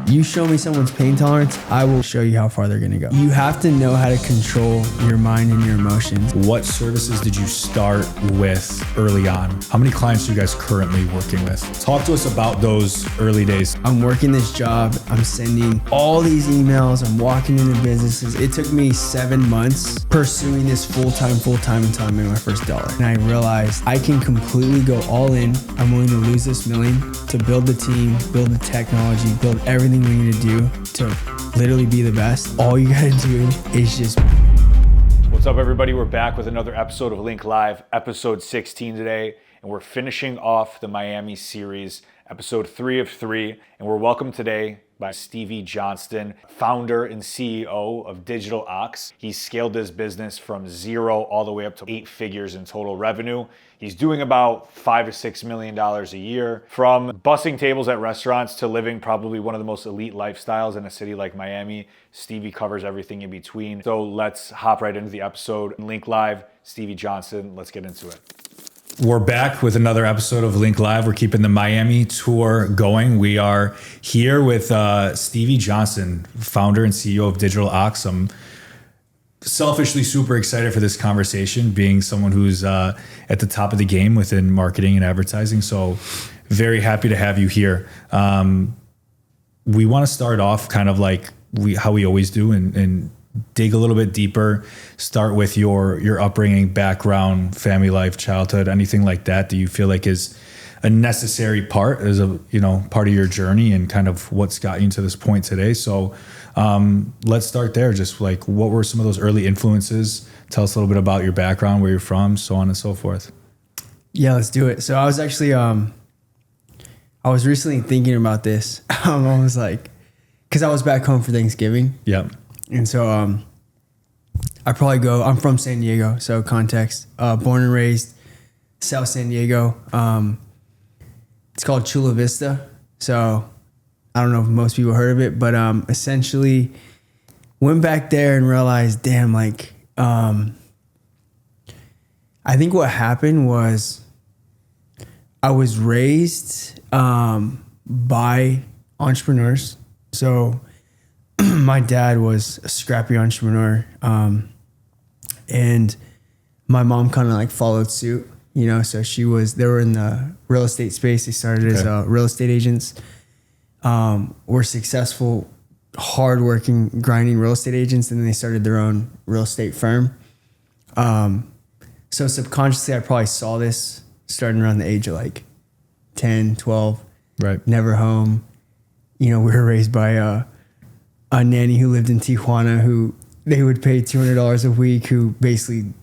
You show me someone's pain tolerance, I will show you how far they're gonna go. You have to know how to control your mind and your emotions. What services did you start with early on? How many clients are you guys currently working with? Talk to us about those early days. I'm working this job, I'm sending all these emails, I'm walking into businesses. It took me 7 months pursuing this full-time until I made my first dollar. And I realized I can completely go all in. I'm willing to lose this million to build the team, build the technology, build everything we need to do to literally be the best. All you gotta do is just... What's up, everybody? We're back with another episode of Link Live, episode 16 today, and we're finishing off the Miami series, episode 3 of 3, and we're welcomed today by Stevie Johnston, founder and CEO of Digital Ox. He scaled his business from 0 all the way up to 8 figures in total revenue. He's doing about $5 to $6 million a year. From bussing tables at restaurants to living probably one of the most elite lifestyles in a city like Miami, Stevie covers everything in between. So let's hop right into the episode. Link Live, Stevie Johnston, let's get into it. We're back with another episode of Link Live. We're keeping the Miami tour going. We are here with Stevie Johnston, founder and CEO of Digital Ox. I'm selfishly super excited for this conversation, being someone who's at the top of the game within marketing and advertising. So very happy to have you here. We want to start off kind of like how we always do and dig a little bit deeper. Start with your upbringing, background, family life, childhood, anything like that. Do you feel like is a necessary part as a part of your journey and kind of what's got you to this point today? So let's start there. Just like, what were some of those early influences? Tell us a little bit about your background, where you're from, so on and so forth. Yeah, let's do it. So I was actually, I was recently thinking about this. I was like, because I was back home for Thanksgiving. Yeah. And so I probably I'm from San Diego, so context. Born and raised South San Diego. It's called Chula Vista. So I don't know if most people heard of it, but essentially went back there and realized, damn, like I think what happened was I was raised by entrepreneurs. So my dad was a scrappy entrepreneur, and my mom kind of like followed suit, so they were in the real estate space. They started as real estate agents, were successful, hardworking, grinding real estate agents, and then they started their own real estate firm. So subconsciously, I probably saw this starting around the age of like 10, 12, right? Never home. We were raised by a nanny who lived in Tijuana, who they would pay $200 a week, who basically,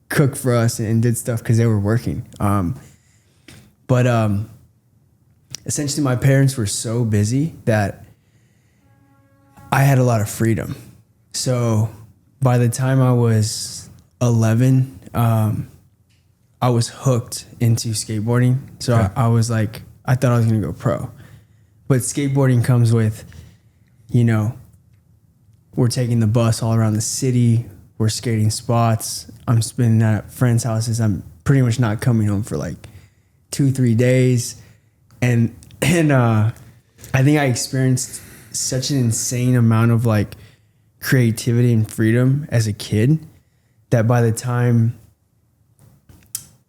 cooked for us and did stuff because they were working. But essentially my parents were so busy that I had a lot of freedom. So by the time I was 11, I was hooked into skateboarding. So I was like, I thought I was going to go pro. But skateboarding comes with, we're taking the bus all around the city. We're skating spots. I'm spending at friends' houses. I'm pretty much not coming home for like 2-3 days. And I think I experienced such an insane amount of like creativity and freedom as a kid that by the time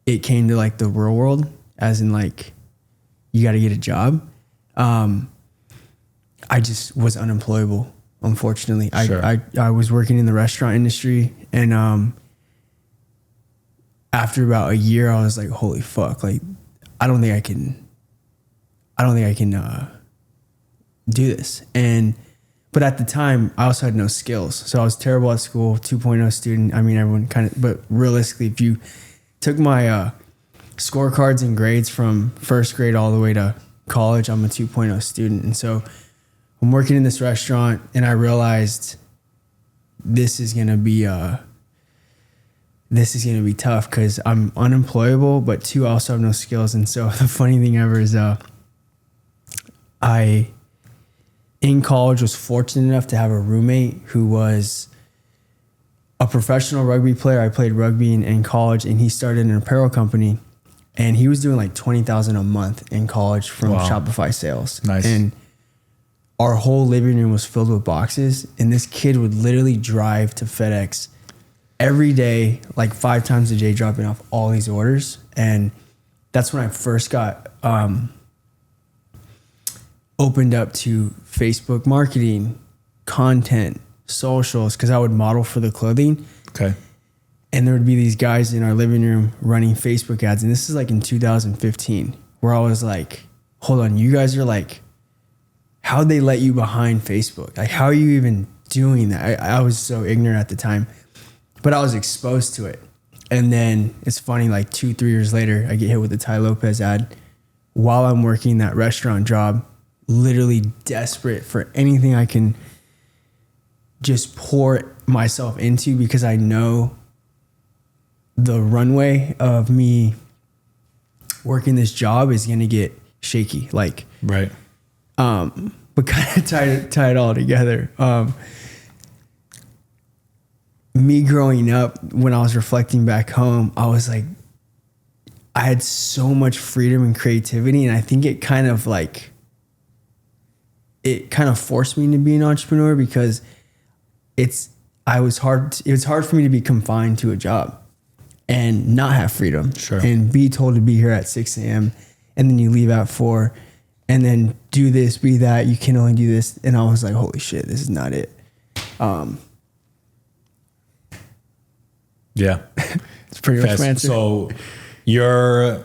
it came to like the real world, as in like, you got to get a job, I just was unemployable, unfortunately. Sure. I was working in the restaurant industry, and after about a year, I was like, holy fuck, like I don't think I can do this. But at the time, I also had no skills. So I was terrible at school, 2.0 student. I mean, everyone but realistically, if you took my scorecards and grades from first grade all the way to college, I'm a 2.0 student. And so I'm working in this restaurant, and I realized this is gonna be tough because I'm unemployable, but 2, I also have no skills. And so the funny thing ever is I in college was fortunate enough to have a roommate who was a professional rugby player. I played rugby in college, and he started an apparel company, and he was doing like $20,000 a month in college from Shopify sales. Nice. And our whole living room was filled with boxes, and this kid would literally drive to FedEx every day, like 5 times a day, dropping off all these orders. And that's when I first got opened up to Facebook marketing, content, socials, because I would model for the clothing. Okay. And there would be these guys in our living room running Facebook ads. And this is like in 2015, where I was like, hold on, you guys are like, how'd they let you behind Facebook? Like, how are you even doing that? I was so ignorant at the time, but I was exposed to it. And then it's funny, like 2-3 years later, I get hit with the Tai Lopez ad while I'm working that restaurant job, literally desperate for anything I can just pour myself into, because I know the runway of me working this job is going to get shaky. Like, right. But kind of tie it all together. Me growing up, when I was reflecting back home, I was like, I had so much freedom and creativity. And I think it kind of forced me to be an entrepreneur, because it was hard for me to be confined to a job and not have freedom. Sure. And be told to be here at 6 a.m. and then you leave at 4 and then do this, be that, you can only do this. And I was like, holy shit, this is not it. Yeah. It's pretty much my answer. So you're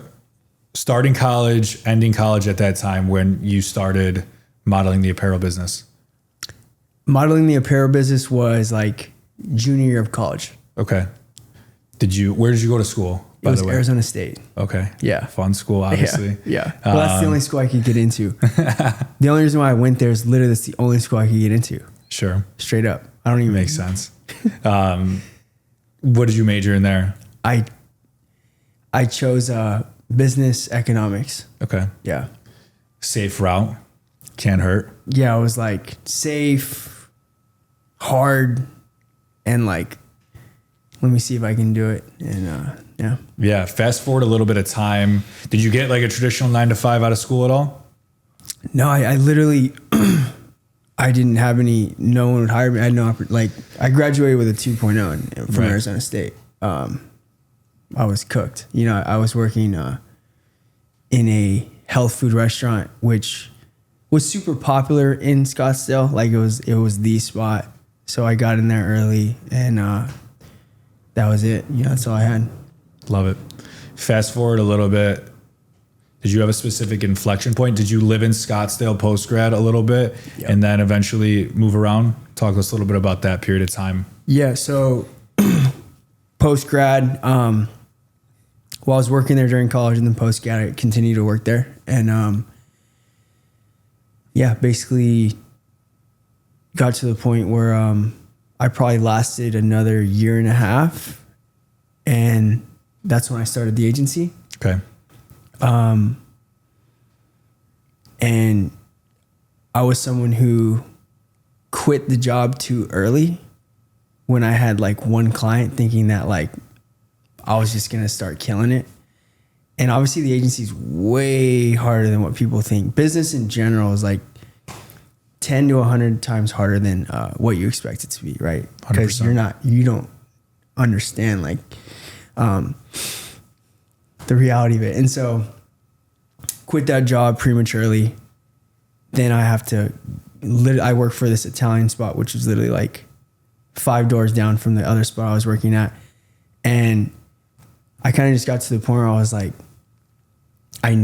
starting college, ending college at that time when you started modeling the apparel business. Modeling the apparel business was like junior year of college. Okay. Where did you go to school? It was Arizona State. Okay. Yeah. Fun school, obviously. Yeah. Well, that's the only school I could get into. The only reason why I went there is literally that's the only school I could get into. Sure. Straight up. I don't even Makes sense. What did you major in there? I chose business economics. Okay. Yeah. Safe route. Can't hurt. Yeah, it was like safe, hard, and like, let me see if I can do it. And yeah. Yeah. Fast forward a little bit of time. Did you get like a traditional 9-to-5 out of school at all? No, I literally, I didn't have any, no one would hire me. I had no, like, I graduated with a 2.0 from Arizona State. I was cooked. You know, I was working in a health food restaurant, which was super popular in Scottsdale. Like it was the spot. So I got in there early, and that was it. You know, that's all I had. Love it. Fast forward a little bit. Did you have a specific inflection point? Did you live in Scottsdale post-grad a little bit and then eventually move around? Talk to us a little bit about that period of time. Yeah. So post-grad, while I was working there during college and then post-grad, I continued to work there. And basically got to the point where I probably lasted another 1.5 years. And that's when I started the agency. Okay. And I was someone who quit the job too early when I had like one client, thinking that like I was just going to start killing it. And obviously the agency is way harder than what people think. Business in general is like 10 to 100 times harder than what you expect it to be, right? Because you don't understand like the reality of it. And so quit that job prematurely. Then I work for this Italian spot, which was literally like 5 doors down from the other spot I was working at. And I kind of just got to the point where I was like, I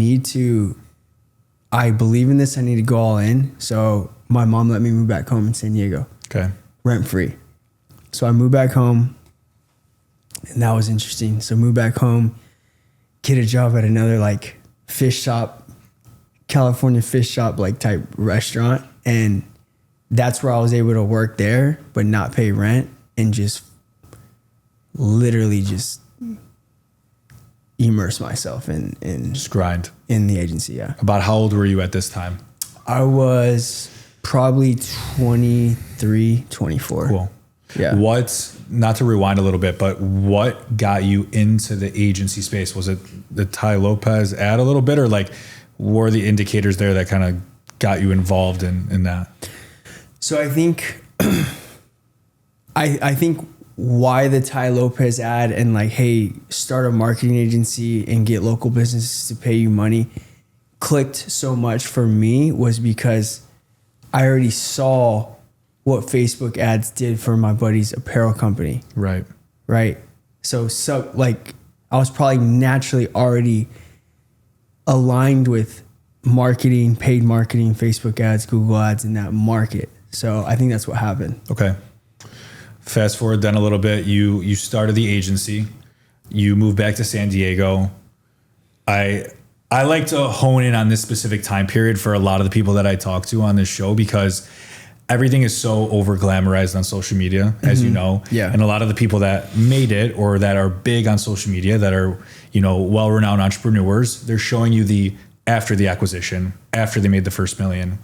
believe in this. I need to go all in. So my mom let me move back home in San Diego. Okay. Rent free. So I moved back home, and that was interesting. So moved back home, get a job at another like fish shop, California fish shop like type restaurant. And that's where I was able to work there, but not pay rent, and just literally just immerse myself in just grind in the agency. Yeah. About how old were you at this time? I was probably 23, 24. Cool. Yeah. Not to rewind a little bit, but what got you into the agency space? Was it the Tai Lopez ad a little bit, or like were the indicators there that kind of got you involved in that? So I think, I think why the Tai Lopez ad and like, hey, start a marketing agency and get local businesses to pay you money clicked so much for me was because I already saw what Facebook ads did for my buddy's apparel company. Right. Right. So like I was probably naturally already aligned with marketing, paid marketing, Facebook ads, Google ads in that market. So I think that's what happened. Okay. Fast forward then a little bit. You started the agency. You moved back to San Diego. I like to hone in on this specific time period for a lot of the people that I talk to on this show because everything is so over glamorized on social media, as you know. Yeah. And a lot of the people that made it or that are big on social media that are, you know, well-renowned entrepreneurs, they're showing you after the acquisition, after they made the first million,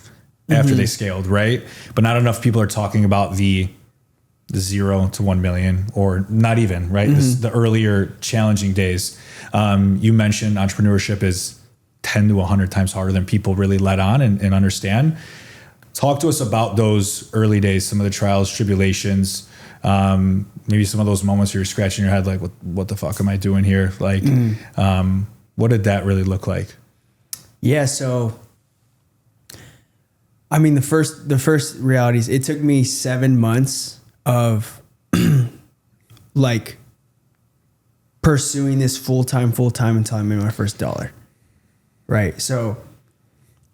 after they scaled, right? But not enough people are talking about the 0 to 1 million or not even, right? The earlier challenging days. You mentioned entrepreneurship is 10 to 100 times harder than people really let on and understand. Talk to us about those early days, some of the trials, tribulations, maybe some of those moments where you're scratching your head like, what the fuck am I doing here? Like, what did that really look like? Yeah. So, I mean, the first realities, it took me 7 months of like pursuing this full-time until I made my first dollar. Right. So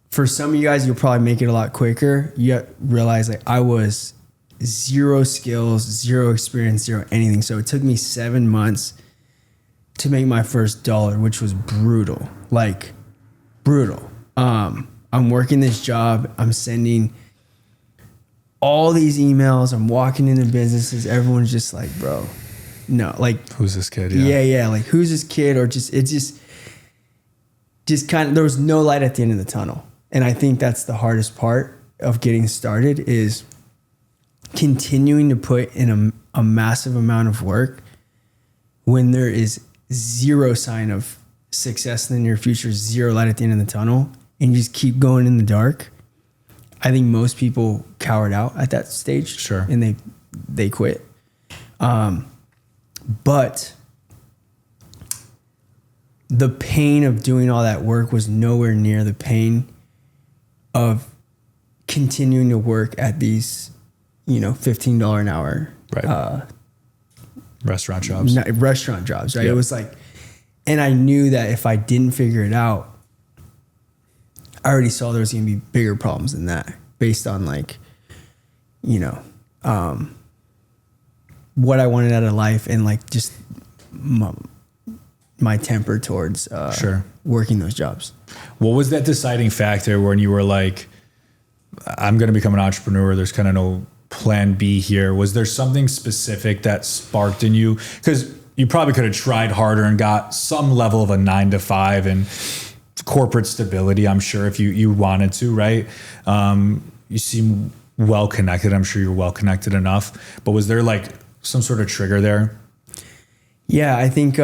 for some of you guys, you'll probably make it a lot quicker. You realize like I was zero skills, zero experience, zero anything. So it took me 7 months to make my first dollar, which was brutal, like brutal. I'm working this job. I'm sending all these emails. I'm walking into businesses. Everyone's just like, bro, no, like, who's this kid? Yeah. Like, who's this kid? Or just kind of, there was no light at the end of the tunnel. And I think that's the hardest part of getting started is continuing to put in a massive amount of work when there is zero sign of success in the near future, zero light at the end of the tunnel, and you just keep going in the dark. I think most people cowered out at that stage. Sure. And they quit. But the pain of doing all that work was nowhere near the pain of continuing to work at these, $15 an hour, right. Restaurant jobs, right? Yep. It was like, and I knew that if I didn't figure it out, I already saw there was going to be bigger problems than that based on like, what I wanted out of life and like just my temper towards working those jobs. What was that deciding factor when you were like, I'm going to become an entrepreneur? There's kind of no plan B here. Was there something specific that sparked in you? Because you probably could have tried harder and got some level of a 9-to-5 and corporate stability, I'm sure, if you wanted to, right? You seem well connected. I'm sure you're well connected enough. But was there like some sort of trigger there? Yeah, I think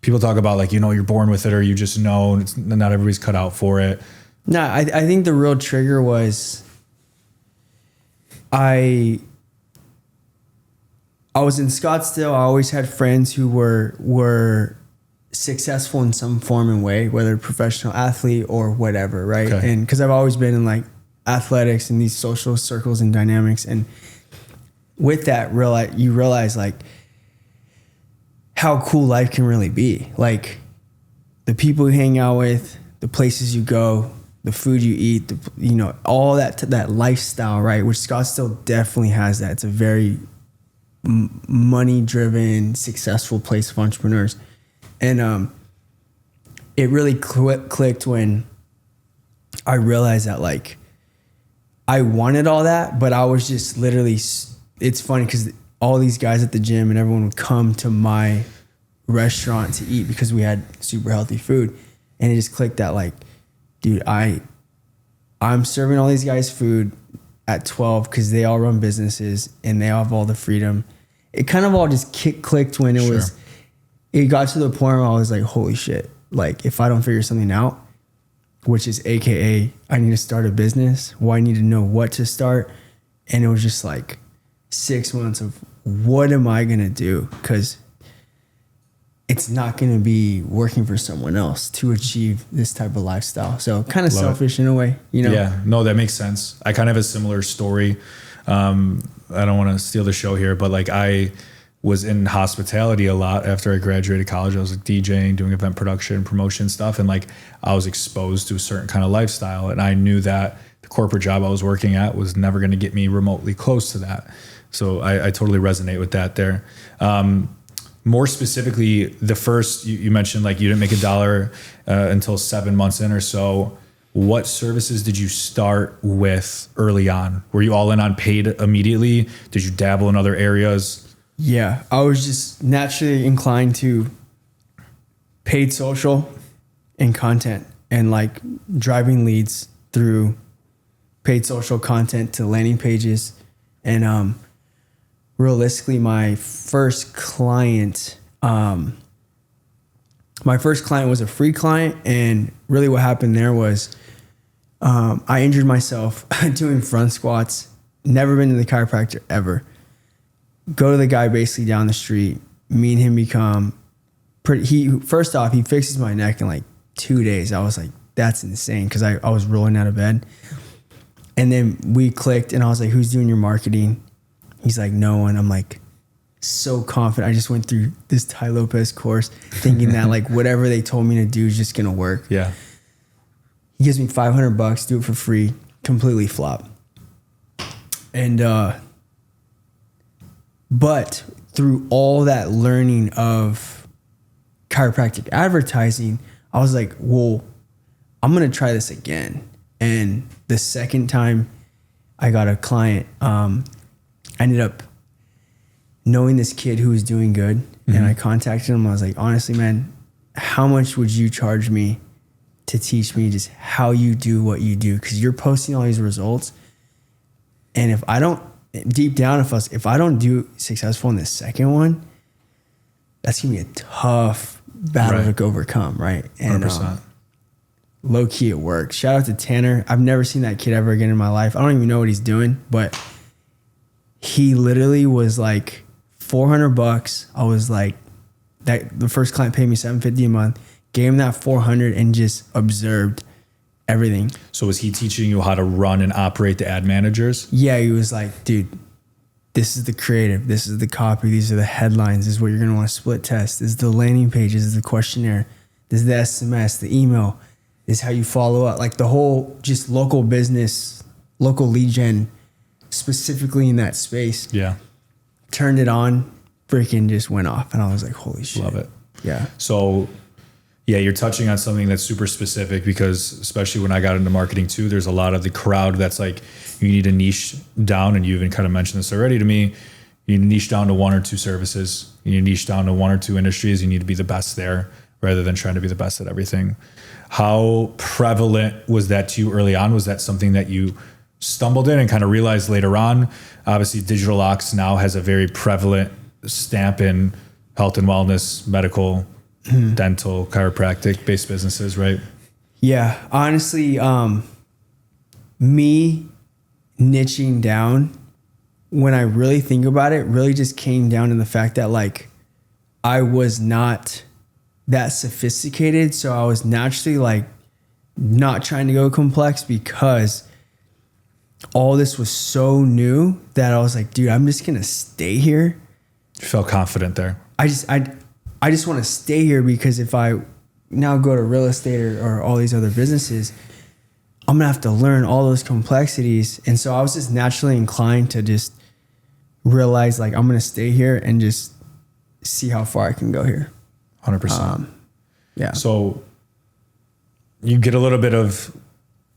people talk about like, you're born with it or you just know not everybody's cut out for it. No, I think the real trigger was I was in Scottsdale. I always had friends who were successful in some form and way, whether professional athlete or whatever, right? Okay. And because I've always been in like athletics and these social circles and dynamics, and with that, you realize like how cool life can really be. Like the people you hang out with, the places you go, the food you eat, all that lifestyle, right? Which Scottsdale definitely has that. It's a very money-driven, successful place of entrepreneurs. And it really clicked when I realized that like I wanted all that, but I was just literally, it's funny because all these guys at the gym and everyone would come to my restaurant to eat because we had super healthy food. And it just clicked that like, dude, I'm serving all these guys food at 12 because they all run businesses and they all have all the freedom. It kind of all just clicked when it got to the point where I was like, holy shit, like if I don't figure something out, which is AKA I need to start a business. Well, I need to know what to start. And it was just like 6 months of what am I going to do? Because it's not going to be working for someone else to achieve this type of lifestyle. So kind of selfish in a way, you know? Yeah, no, that makes sense. I kind of have a similar story. I don't want to steal the show here, but like I was in hospitality a lot after I graduated college. I was like DJing, doing event production, promotion stuff. And like I was exposed to a certain kind of lifestyle. And I knew that the corporate job I was working at was never going to get me remotely close to that. So I totally resonate with that there. More specifically, the first, you mentioned like you didn't make $1 until 7 months in or so. What services did you start with early on? Were you all in on paid immediately? Did you dabble in other areas? Yeah, I was just naturally inclined to paid social and content and like driving leads through paid social content to landing pages. And realistically, my first client was a free client. And really what happened there was I injured myself doing front squats, never been to the chiropractor ever. Go to the guy basically down the street, me and him become first off, he fixes my neck in like 2 days. I was like, that's insane. Cause I was rolling out of bed. And then we clicked and I was like, who's doing your marketing? He's like, no one. I'm like, so confident. I just went through this Tai Lopez course thinking that like whatever they told me to do is just going to work. Yeah. He gives me $500, do it for free, completely flop. And, but through all that learning of chiropractic advertising, I was like, well, I'm going to try this again. And the second time I got a client, I ended up knowing this kid who was doing good. Mm-hmm. And I contacted him. I was like, honestly, man, how much would you charge me to teach me just how you do what you do? Because you're posting all these results. And if I don't, deep down, if I don't do successful in the second one, that's going to be a tough battle to overcome, right? And 100%. Low key, it worked. Shout out to Tanner. I've never seen that kid ever again in my life. I don't even know what he's doing, but he literally was like $400. I was like, that the first client paid me $750 a month, gave him that $400 and just observed everything. So was he teaching you how to run and operate the ad managers? Yeah, he was like, dude, this is the creative, this is the copy, these are the headlines, this is what you're gonna want to split test, this is the landing page, this is the questionnaire, this is the SMS, the email, this is how you follow up. Like the whole just local business, local lead gen, specifically in that space. Yeah. Turned it on, freaking just went off. And I was like, holy shit. Love it. Yeah. So yeah, you're touching on something that's super specific because especially when I got into marketing too, there's a lot of the crowd that's like, you need to niche down, and you even kind of mentioned this already to me. You niche down to one or two services. You niche down to one or two industries. You need to be the best there rather than trying to be the best at everything. How prevalent was that to you early on? Was that something that you stumbled in and kind of realized later on? Obviously, Digital Ox now has a very prevalent stamp in health and wellness, medical, dental, chiropractic based businesses, right? Yeah. Honestly, me niching down, when I really think about it, really just came down to the fact that like I was not that sophisticated. So I was naturally like not trying to go complex because all this was so new that I was like, dude, I'm just going to stay here. You felt confident there. I just want to stay here because if I now go to real estate or all these other businesses, I'm going to have to learn all those complexities. And so I was just naturally inclined to just realize like, I'm going to stay here and just see how far I can go here. 100%. Yeah. So you get a little bit of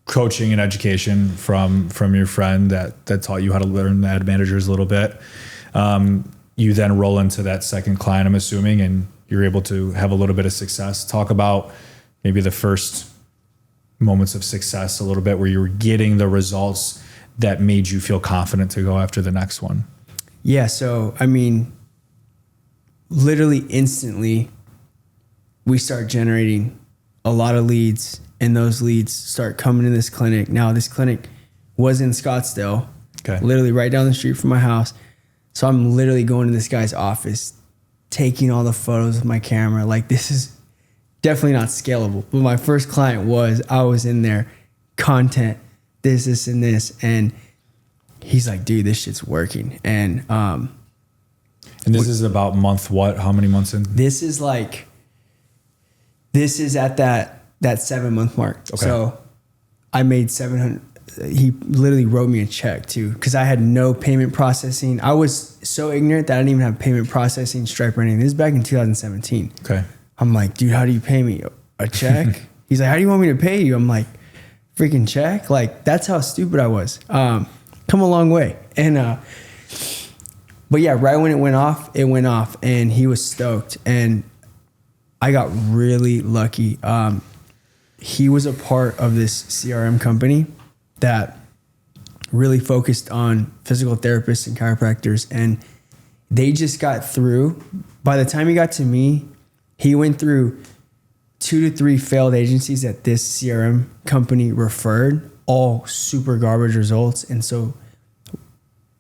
coaching and education from your friend that taught you how to learn the ad managers a little bit. You then roll into that second client, I'm assuming, and you're able to have a little bit of success. Talk about maybe the first moments of success a little bit where you were getting the results that made you feel confident to go after the next one. Yeah. So, I mean, literally instantly we start generating a lot of leads and those leads start coming to this clinic. Now this clinic was in Scottsdale, literally right down the street from my house. So I'm literally going to this guy's office, taking all the photos with my camera. Like, this is definitely not scalable. But my first client I was in there, content, this, and this. And he's like, dude, this shit's working. And this is about month what? How many months in? This is at that 7-month mark. Okay. So I made 700. He literally wrote me a check too, because I had no payment processing. I was so ignorant that I didn't even have payment processing, Stripe, or anything. This is back in 2017. Okay. I'm like, dude, how do you pay me? A check? He's like, how do you want me to pay you? I'm like, freaking check? Like, that's how stupid I was. Come a long way. And but yeah, right when it went off, and he was stoked, and I got really lucky. He was a part of this CRM company that really focused on physical therapists and chiropractors, and they just got through. By the time he got to me, he went through 2 to 3 failed agencies that this CRM company referred, all super garbage results. And so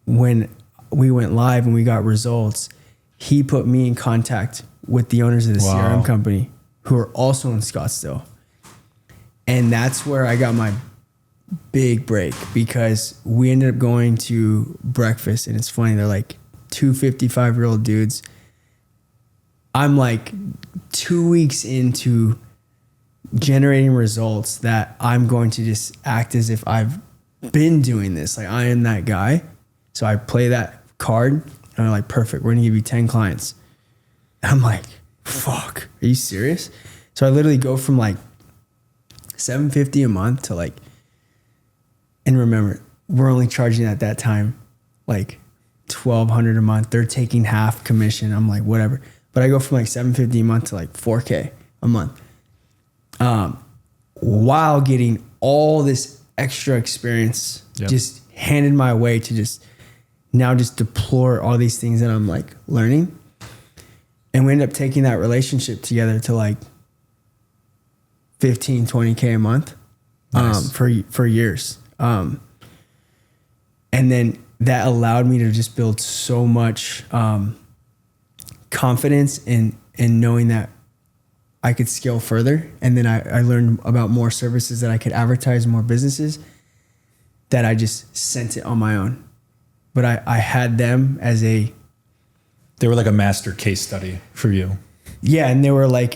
when we went live and we got results, he put me in contact with the owners of the CRM company, who are also in Scottsdale. And that's where I got my big break, because we ended up going to breakfast, and it's funny, they're like 2 55-year-old dudes. I'm like 2 weeks into generating results that I'm going to just act as if I've been doing this. Like, I am that guy. So I play that card, and they're like, perfect, we're gonna give you 10 clients. And I'm like, fuck, are you serious? So I literally go from like $750 a month to like, and remember, we're only charging at that time like $1,200 a month. They're taking half commission. I'm like, whatever. But I go from like $750 a month to like $4K a month, while getting all this extra experience just handed my way to just deploy all these things that I'm like learning. And we end up taking that relationship together to like 15, 20K a month, for years. And then that allowed me to just build so much confidence in knowing that I could scale further. And then I learned about more services that I could advertise, more businesses, that I just sent it on my own. But I had them as they were like a master case study for you. Yeah. And they were like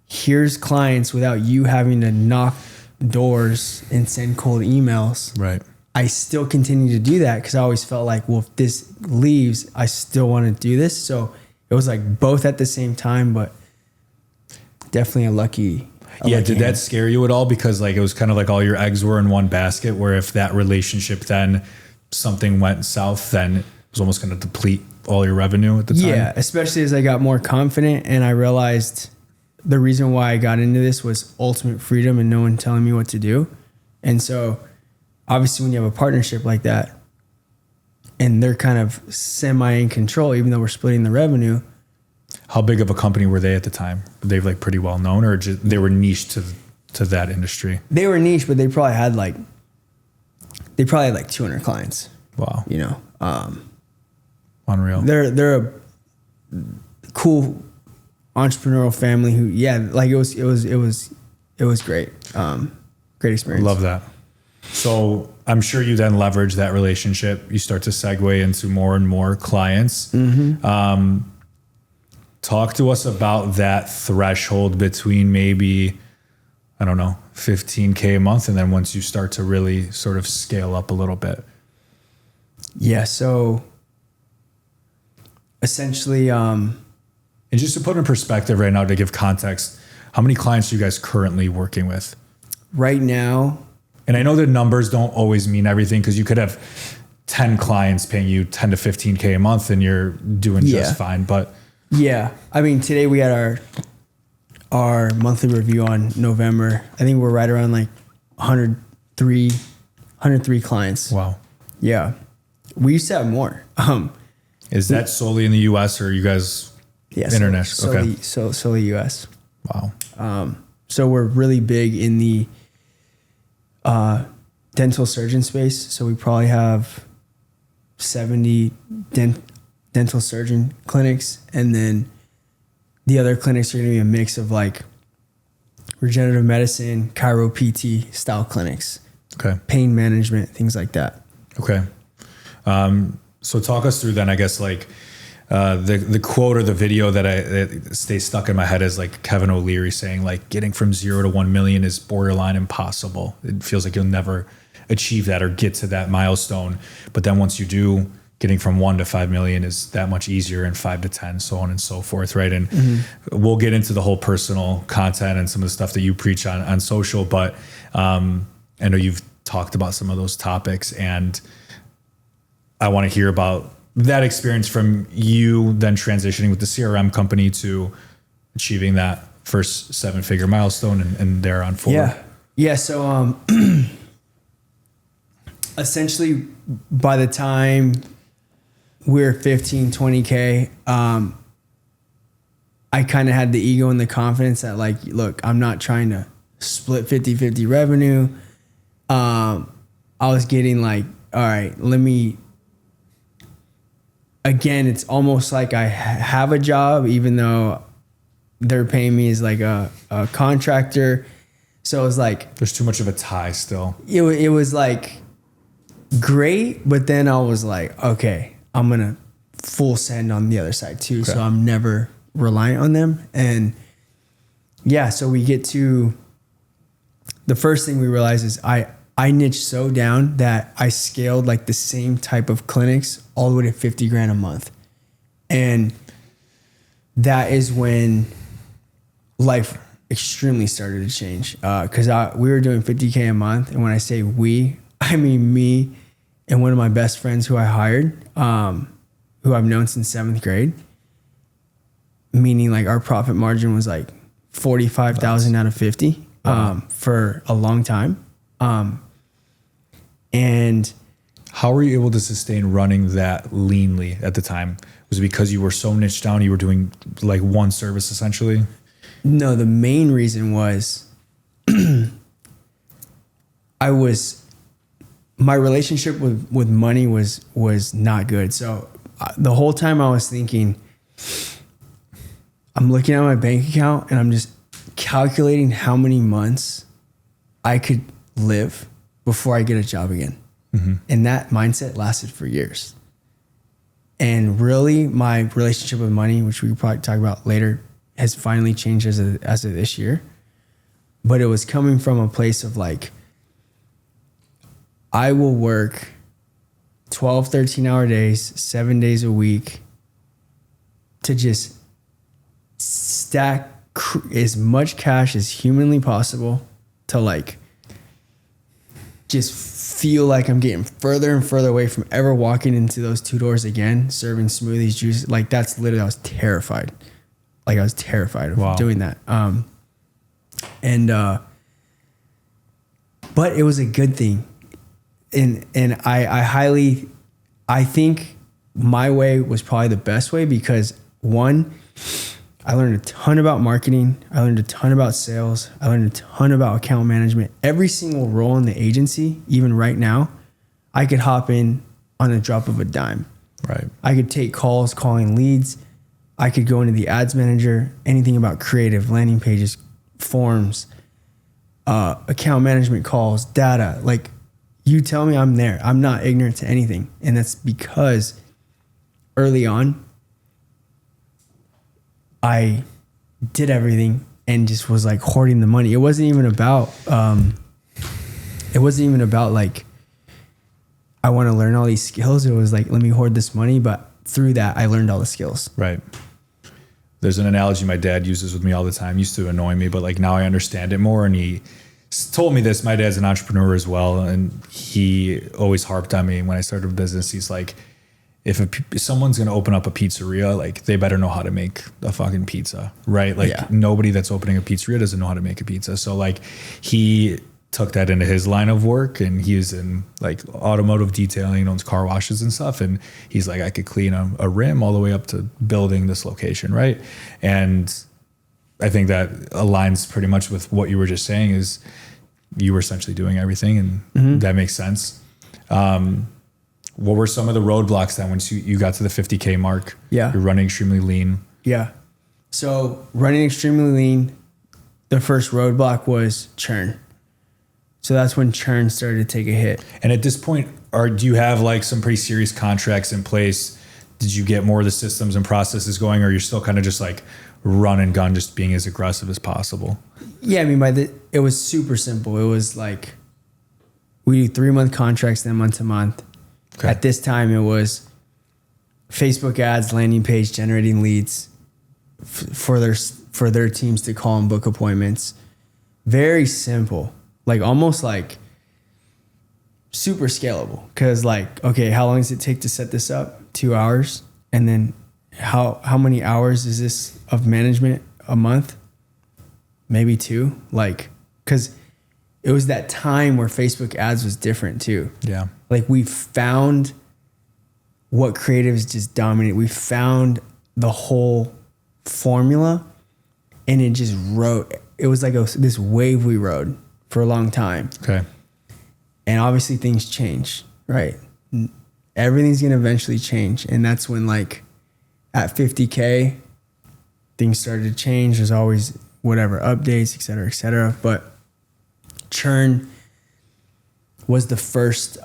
here's clients without you having to knock doors and send cold emails. Right. I still continue to do that because I always felt like, well, if this leaves, I still want to do this. So it was like both at the same time, but definitely a lucky did that scare you at all? Because like it was kind of like all your eggs were in one basket, where if that relationship then something went south, then it was almost going to deplete all your revenue at the time. Yeah, especially as I got more confident and I realized the reason why I got into this was ultimate freedom and no one telling me what to do. And so obviously when you have a partnership like that and they're kind of semi in control, even though we're splitting the revenue. How big of a company were they at the time? Were they like pretty well known, or just, they were niche to that industry? They were niche, but they probably had like 200 clients. Wow. You know, unreal. They're a cool entrepreneurial family who, like it was great. Great experience. Love that. So I'm sure you then leverage that relationship. You start to segue into more and more clients. Mm-hmm. Talk to us about that threshold between maybe, I don't know, 15K a month. And then once you start to really sort of scale up a little bit. Yeah. So essentially, and just to put in perspective right now, to give context, how many clients are you guys currently working with? Right now. And I know the numbers don't always mean everything, because you could have 10 clients paying you 10 to 15K a month and you're doing just fine. But yeah, I mean, today we had our monthly review on November. I think we're right around like 103 clients. Wow. Yeah. We used to have more. Is that solely in the US, or are you guys international? Solely US. Wow. So we're really big in the dental surgeon space. So we probably have 70 dental surgeon clinics. And then the other clinics are going to be a mix of like regenerative medicine, chiro PT style clinics, Okay. pain management, things like that. Okay. So talk us through then, I guess, like the quote or the video that stays stuck in my head is like Kevin O'Leary saying like getting from 0 to 1 million is borderline impossible. It feels like you'll never achieve that or get to that milestone. But then once you do, getting from 1 to 5 million is that much easier, and 5 to 10, so on and so forth. Right. And we'll get into the whole personal content and some of the stuff that you preach on social, but I know you've talked about some of those topics, and I want to hear about that experience from you then transitioning with the CRM company to achieving that first 7-figure milestone and there on forward. Yeah. Yeah. So, essentially by the time we're 15, 20K, I kind of had the ego and the confidence that like, look, I'm not trying to split 50-50 revenue. I was getting like, all right, again, it's almost like I have a job, even though they're paying me as like a contractor. So it was like, There's too much of a tie still. it was like great, but then I was like, okay, I'm going to full send on the other side too. Okay. So I'm never reliant on them. And yeah, so we get to the first thing we realize is I niched so down that I scaled like the same type of clinics all the way to 50 grand a month. And that is when life extremely started to change. Cause we were doing 50K a month. And when I say we, I mean me and one of my best friends who I hired, who I've known since 7th grade, meaning like our profit margin was like 45,000 out of 50, for a long time. And how were you able to sustain running that leanly at the time? Was it because you were so niched down, you were doing like one service essentially? no, the main reason was my relationship with money was not good. So the whole time I was thinking, I'm looking at my bank account and I'm just calculating how many months I could live before I get a job again. Mm-hmm. And that mindset lasted for years. And really my relationship with money, which we could probably talk about later, has finally changed as of this year. But it was coming from a place of like, I will work 12, 13-hour days, 7 days a week to just stack as much cash as humanly possible to like just feel like I'm getting further and further away from ever walking into those 2 doors again, serving smoothies, juice. Like that's literally, I was terrified. Like I was terrified of doing that. But it was a good thing. And I think my way was probably the best way because one, I learned a ton about marketing. I learned a ton about sales. I learned a ton about account management. Every single role in the agency, even right now, I could hop in on a drop of a dime. Right. I could take calls, calling leads. I could go into the ads manager, anything about creative, landing pages, forms, account management calls, data. Like you tell me, I'm there. I'm not ignorant to anything. And that's because early on, I did everything and just was like hoarding the money. It wasn't even about like, I want to learn all these skills. It was like, let me hoard this money. But through that, I learned all the skills. Right. There's an analogy my dad uses with me all the time. Used to annoy me, but like now I understand it more. And he told me this. My dad's an entrepreneur as well. And he always harped on me when I started a business. He's like, if someone's going to open up a pizzeria, like they better know how to make a fucking pizza, right? Like nobody that's opening a pizzeria doesn't know how to make a pizza. So like he took that into his line of work, and he's in like automotive detailing, owns car washes and stuff. And he's like, I could clean a rim all the way up to building this location. Right. And I think that aligns pretty much with what you were just saying is you were essentially doing everything, and that makes sense. What were some of the roadblocks then once you got to the 50K mark? Yeah. You're running extremely lean. Yeah. So running extremely lean, the first roadblock was churn. So that's when churn started to take a hit. And at this point, do you have like some pretty serious contracts in place? Did you get more of the systems and processes going, or you're still kind of just like run and gun, just being as aggressive as possible? Yeah, I mean, it was super simple. It was like we do 3-month contracts, then month to month. Okay. At this time, it was Facebook ads, landing page, generating leads for their teams to call and book appointments. Very simple, like almost like super scalable. Because like, okay, how long does it take to set this up? 2 hours, and then how many hours is this of management a month? Maybe 2. Like, because it was that time where Facebook ads was different too. Yeah. Like we found what creatives just dominate. We found the whole formula, and it just rode. It was like this wave we rode for a long time. Okay. And obviously things change, right? Everything's going to eventually change. And that's when like at 50K, things started to change. There's always whatever updates, et cetera, et cetera. But churn was the first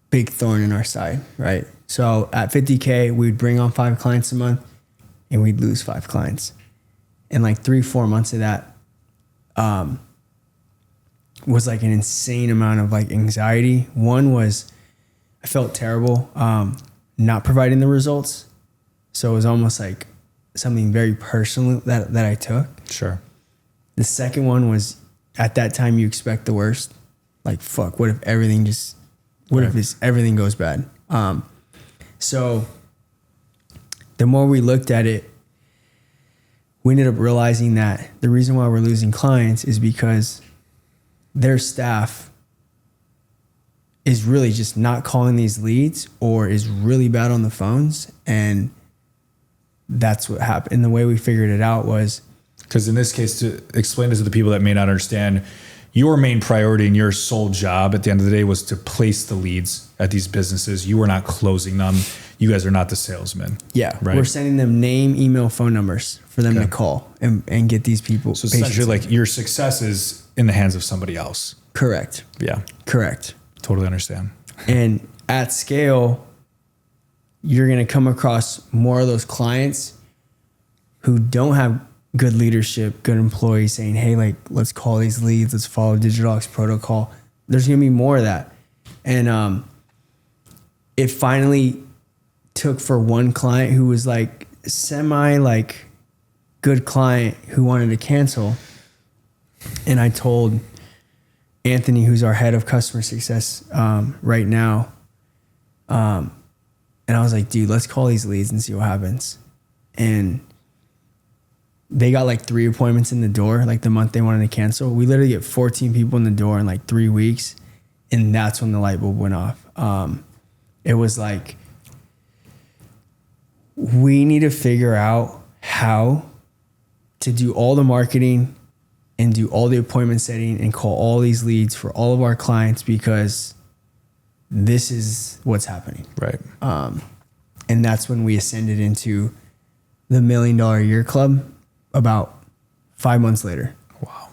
big thorn in our side, right? So at 50K, we'd bring on 5 clients a month and we'd lose 5 clients. And like 3-4 months of that was like an insane amount of like anxiety. One was I felt terrible not providing the results. So it was almost like something very personal that I took. Sure. The second one was at that time you expect the worst. Like, fuck, what if everything if everything goes bad? So the more we looked at it, we ended up realizing that the reason why we're losing clients is because their staff is really just not calling these leads or is really bad on the phones. And that's what happened. And the way we figured it out was, because in this case, to explain this to the people that may not understand, your main priority and your sole job at the end of the day was to place the leads at these businesses. You were not closing them. You guys are not the salesmen. Yeah. Right? We're sending them name, email, phone numbers for them to call and get these people. So essentially like your success is in the hands of somebody else. Correct. Yeah. Correct. Totally understand. And at scale, you're going to come across more of those clients who don't have good leadership, good employees saying, hey, like, let's call these leads. Let's follow Digital Ox protocol. There's going to be more of that. And it finally took for one client who was like semi like good client who wanted to cancel. And I told Anthony, who's our head of customer success right now, and I was like, dude, let's call these leads and see what happens. And they got like 3 appointments in the door, like the month they wanted to cancel. We literally get 14 people in the door in like 3 weeks. And that's when the light bulb went off. It was like, we need to figure out how to do all the marketing and do all the appointment setting and call all these leads for all of our clients, because this is what's happening. Right. And that's when we ascended into the $1 million a year club about 5 months later. Wow.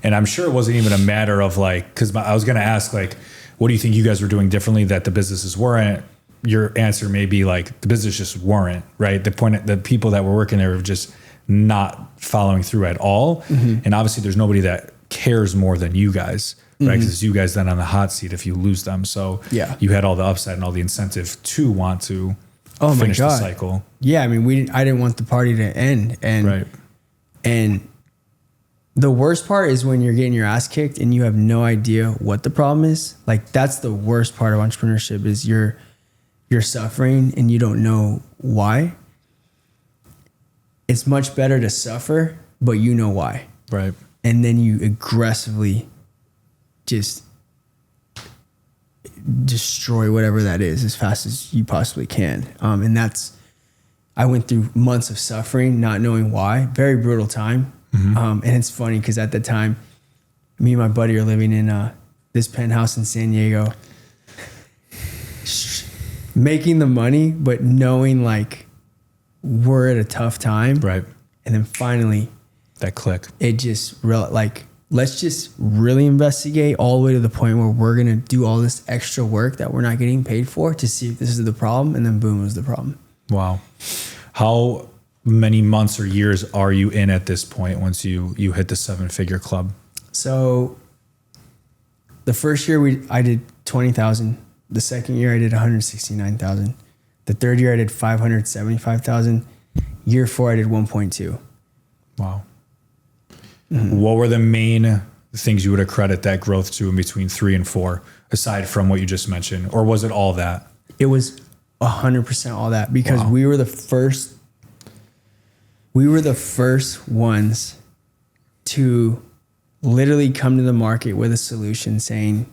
And I'm sure it wasn't even a matter of like, because I was going to ask, like, what do you think you guys were doing differently that the businesses weren't? Your answer may be like, the business just weren't, right? The people that were working there were just not following through at all. Mm-hmm. And obviously there's nobody that cares more than you guys, right? Because it's you guys then on the hot seat if you lose them. So yeah, you had all the upside and all the incentive to want to finish the cycle. Yeah. I mean, I didn't want the party to end. And, right. And the worst part is when you're getting your ass kicked and you have no idea what the problem is. Like, that's the worst part of entrepreneurship, is you're suffering and you don't know why. It's much better to suffer, but you know why. Right. And then you aggressively just destroy whatever that is as fast as you possibly can. And that's I went through months of suffering, not knowing why. Very brutal time. And it's funny because at the time, me and my buddy are living in this penthouse in San Diego, making the money, but knowing like we're at a tough time. Right. And then finally, that click. It just like, let's just really investigate all the way to the point where we're going to do all this extra work that we're not getting paid for to see if this is the problem. And then boom, it was the problem. Wow. How many months or years are you in at this point once you hit the 7-figure club? So the first year I did 20,000. The second year I did 169,000. The third year I did 575,000. Year 4 I did 1.2. Wow. What were the main things you would accredit that growth to in between 3 and 4, aside from what you just mentioned? Or was it all that? It was 100% all that, because we were the first ones to literally come to the market with a solution saying,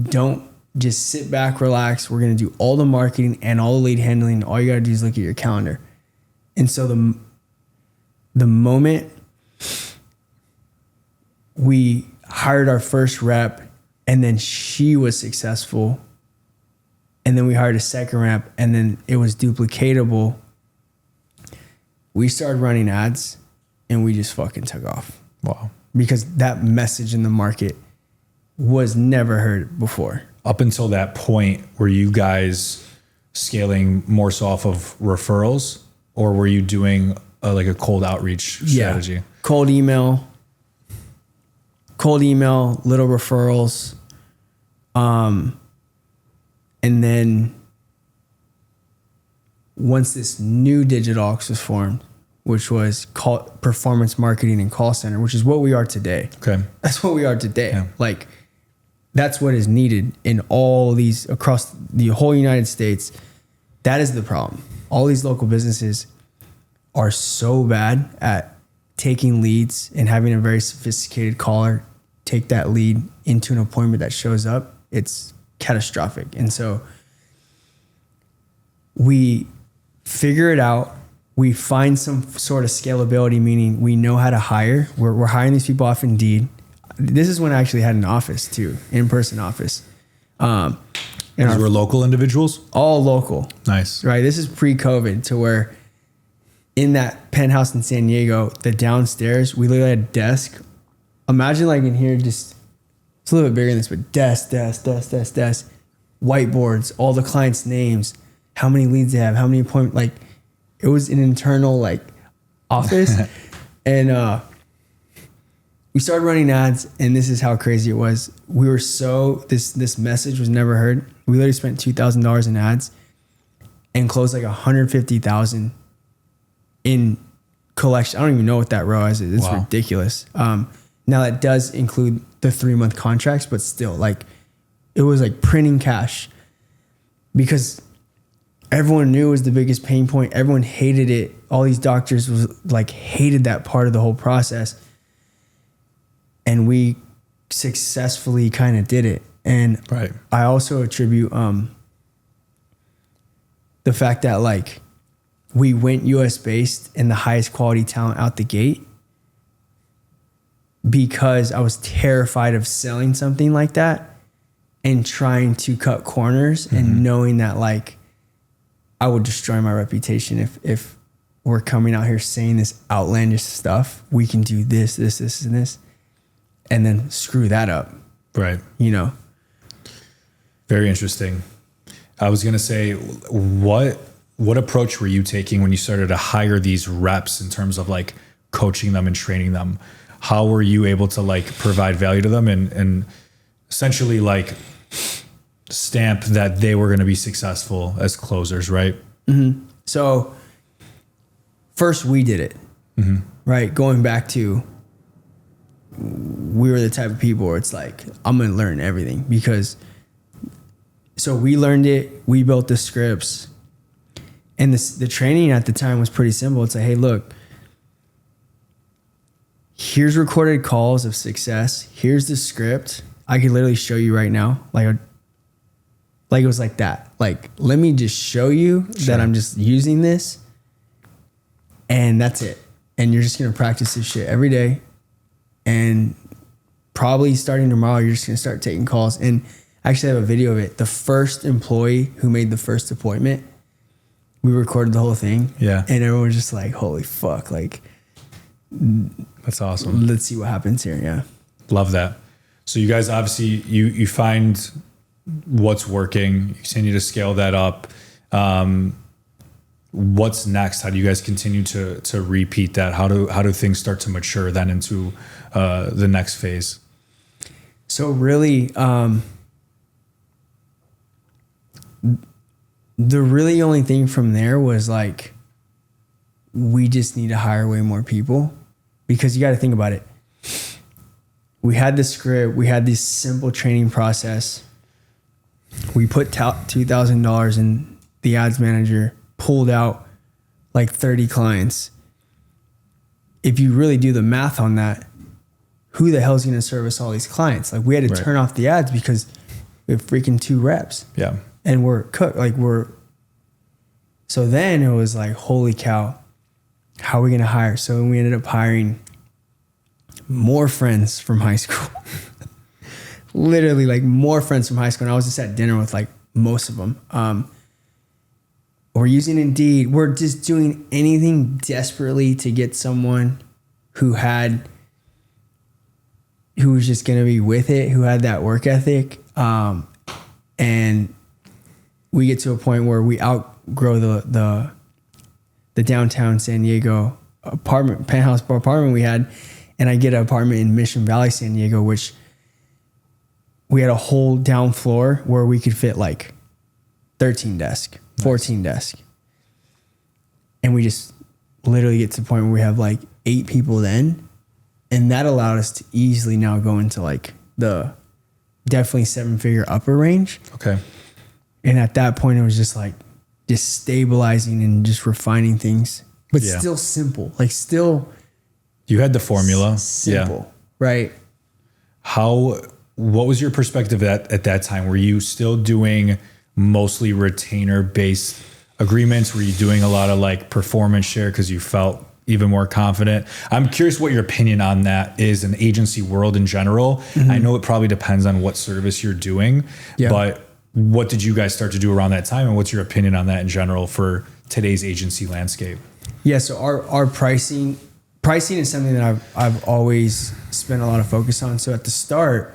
don't just sit back, relax. We're going to do all the marketing and all the lead handling. All you got to do is look at your calendar. And so the moment we hired our first rep and then she was successful, and then we hired a second rep and then it was duplicatable, we started running ads and we just fucking took off. Wow. Because that message in the market was never heard before. Up until that point, were you guys scaling more so off of referrals, or were you doing like a cold outreach strategy? Yeah. Cold email, little referrals. And then once this new digital ops was formed, which was called performance marketing and call center, which is what we are today. Okay. That's what we are today. Yeah. Like, that's what is needed in all these across the whole United States. That is the problem. All these local businesses are so bad at taking leads and having a very sophisticated caller take that lead into an appointment that shows up. It's catastrophic. And so we figure it out. We find some sort of scalability, meaning we know how to hire. We're hiring these people off Indeed. This is when I actually had an office too, in-person office. And these were local individuals? All local. Nice. Right. This is pre-COVID, to where in that penthouse in San Diego, the downstairs, we literally had a desk. Imagine like in here, just, it's a little bit bigger than this, but desk, whiteboards, all the clients' names, how many leads they have, how many appointments, like it was an internal like office. And we started running ads, and this is how crazy it was. We were this message was never heard. We literally spent $2,000 in ads and closed like 150,000 in collection. I don't even know what that row is. It's ridiculous. Now that does include the 3-month contracts, but still, like, it was like printing cash, because everyone knew it was the biggest pain point. Everyone hated it. All these doctors was like hated that part of the whole process. And we successfully kind of did it. And right. I also attribute the fact that like we went US based and the highest quality talent out the gate, because I was terrified of selling something like that and trying to cut corners and knowing that like I would destroy my reputation if we're coming out here saying this outlandish stuff. We can do this, and this, and then screw that up. Right. You know? Very interesting. I was going to say, what approach were you taking when you started to hire these reps in terms of like coaching them and training them? How were you able to like provide value to them and essentially like stamp that they were going to be successful as closers, right? Mm-hmm. So first we did it, right? Going back to, we were the type of people where it's like, I'm going to learn everything, because so we learned it. We built the scripts, and the training at the time was pretty simple. It's like, hey, look, here's recorded calls of success. Here's the script. I could literally show you right now. Like, Like it was like that. Like, let me just show you that I'm just using this, and that's it. And you're just gonna practice this shit every day. And probably starting tomorrow, you're just gonna start taking calls. And I actually have a video of it. The first employee who made the first appointment, we recorded the whole thing. Yeah. And everyone was just like, holy fuck, like, that's awesome. let's see what happens here. Yeah. Love that. So you guys obviously you find what's working, you continue to scale that up. What's next? How do you guys continue to repeat that? How do things start to mature then into the next phase? So really, the really only thing from there was like, we just need to hire way more people, because you got to think about it. We had the script, we had this simple training process. We put $2,000 in the ads manager, pulled out like 30 clients. If you really do the math on that, who the hell is going to service all these clients? Like, we had to turn off the ads because we have freaking 2 reps. Yeah. And we're cooked. So then it was like, holy cow, how are we going to hire? So we ended up hiring more friends from high school. Literally like more friends from high school. And I was just at dinner with like most of them. We're using Indeed. We're just doing anything desperately to get someone who was just going to be with it, who had that work ethic. And we get to a point where we outgrow the downtown San Diego penthouse apartment we had. And I get an apartment in Mission Valley, San Diego, which we had a whole down floor where we could fit like 13 desks, 14 desks. And we just literally get to the point where we have like 8 people then. And that allowed us to easily now go into like the definitely 7-figure upper range. Okay. And at that point, it was just like just stabilizing and just refining things, but still simple, like still. You had the formula. Simple, right? What was your perspective at that time? Were you still doing mostly retainer based agreements? Were you doing a lot of like performance share because you felt even more confident? I'm curious what your opinion on that is in the agency world in general. Mm-hmm. I know it probably depends on what service you're doing, but what did you guys start to do around that time? And what's your opinion on that in general for today's agency landscape? Yeah. So our pricing is something that I've always spent a lot of focus on. So at the start,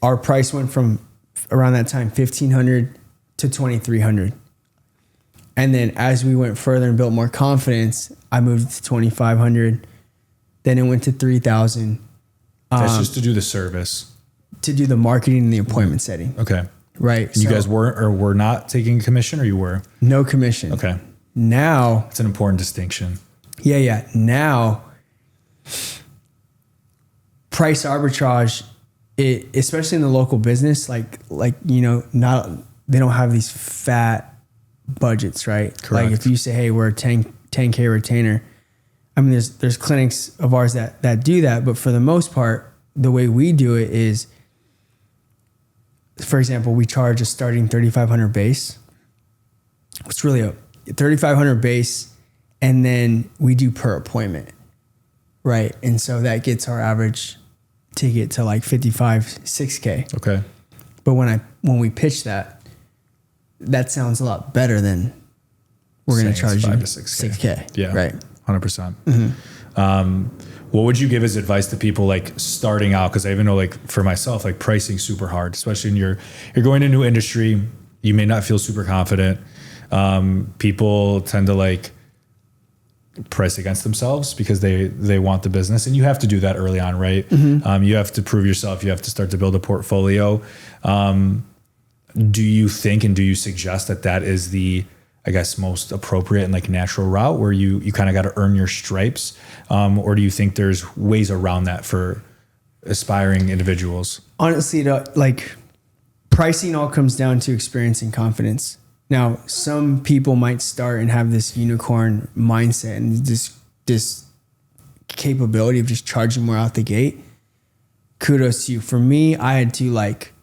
our price went from around that time, $1,500 to $2,300. And then as we went further and built more confidence, I moved to $2,500. Then it went to $3,000. That's just to do the service. To do the marketing and the appointment setting. Okay. Right. And you guys were not taking commission, or you were? No commission. Okay. Now. It's an important distinction. Yeah. Now, price arbitrage, especially in the local business, like they don't have these fat budgets, right? Correct. Like if you say, hey, we're a 10K retainer, I mean, there's clinics of ours that do that, but for the most part, the way we do it is, for example, we charge a starting $3,500 base. It's really a $3,500 base, and then we do per appointment, right? And so that gets our average ticket to like 55, 6K. Okay. But when we pitch that sounds a lot better than we're going to charge you 5 to 6K. Yeah. Right. 100%. Mm-hmm. What would you give as advice to people like starting out? Because I even know, like for myself, like pricing super hard, especially when you're going to a new industry. You may not feel super confident. People tend to like price against themselves because they want the business, and you have to do that early on, right? Mm-hmm. You have to prove yourself. You have to start to build a portfolio. Do you think and do you suggest that is the, I guess, most appropriate and like natural route where you kind of got to earn your stripes? Or do you think there's ways around that for aspiring individuals? Honestly, like pricing all comes down to experience and confidence. Now, some people might start and have this unicorn mindset and this capability of just charging more out the gate. Kudos to you. For me, I had to like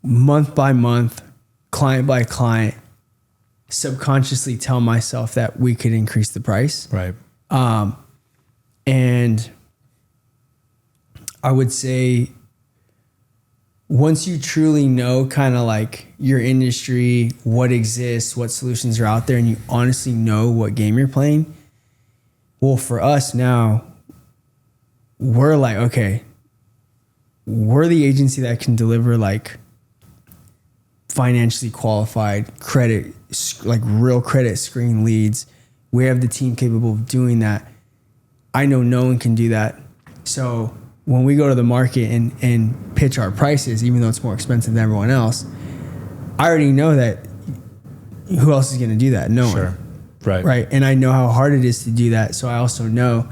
month by month, client by client, subconsciously tell myself that we could increase the price. Right. And I would say once you truly know kind of like your industry, what exists, what solutions are out there, and you honestly know what game you're playing, well, for us now, we're like, okay, we're the agency that can deliver like financially qualified credit, like real credit screen leads. We have the team capable of doing that. I know no one can do that. So when we go to the market and pitch our prices, even though it's more expensive than everyone else, I already know that who else is going to do that? No one. Right. Right. And I know how hard it is to do that. So I also know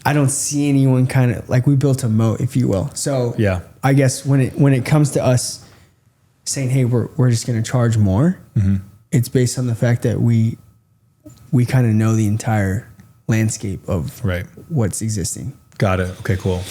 I don't see anyone kind of like we built a moat, if you will. So yeah, I guess when it comes to us saying, hey, we're just going to charge more, it's based on the fact that we kind of know the entire landscape of what's existing. Got it. Okay, cool.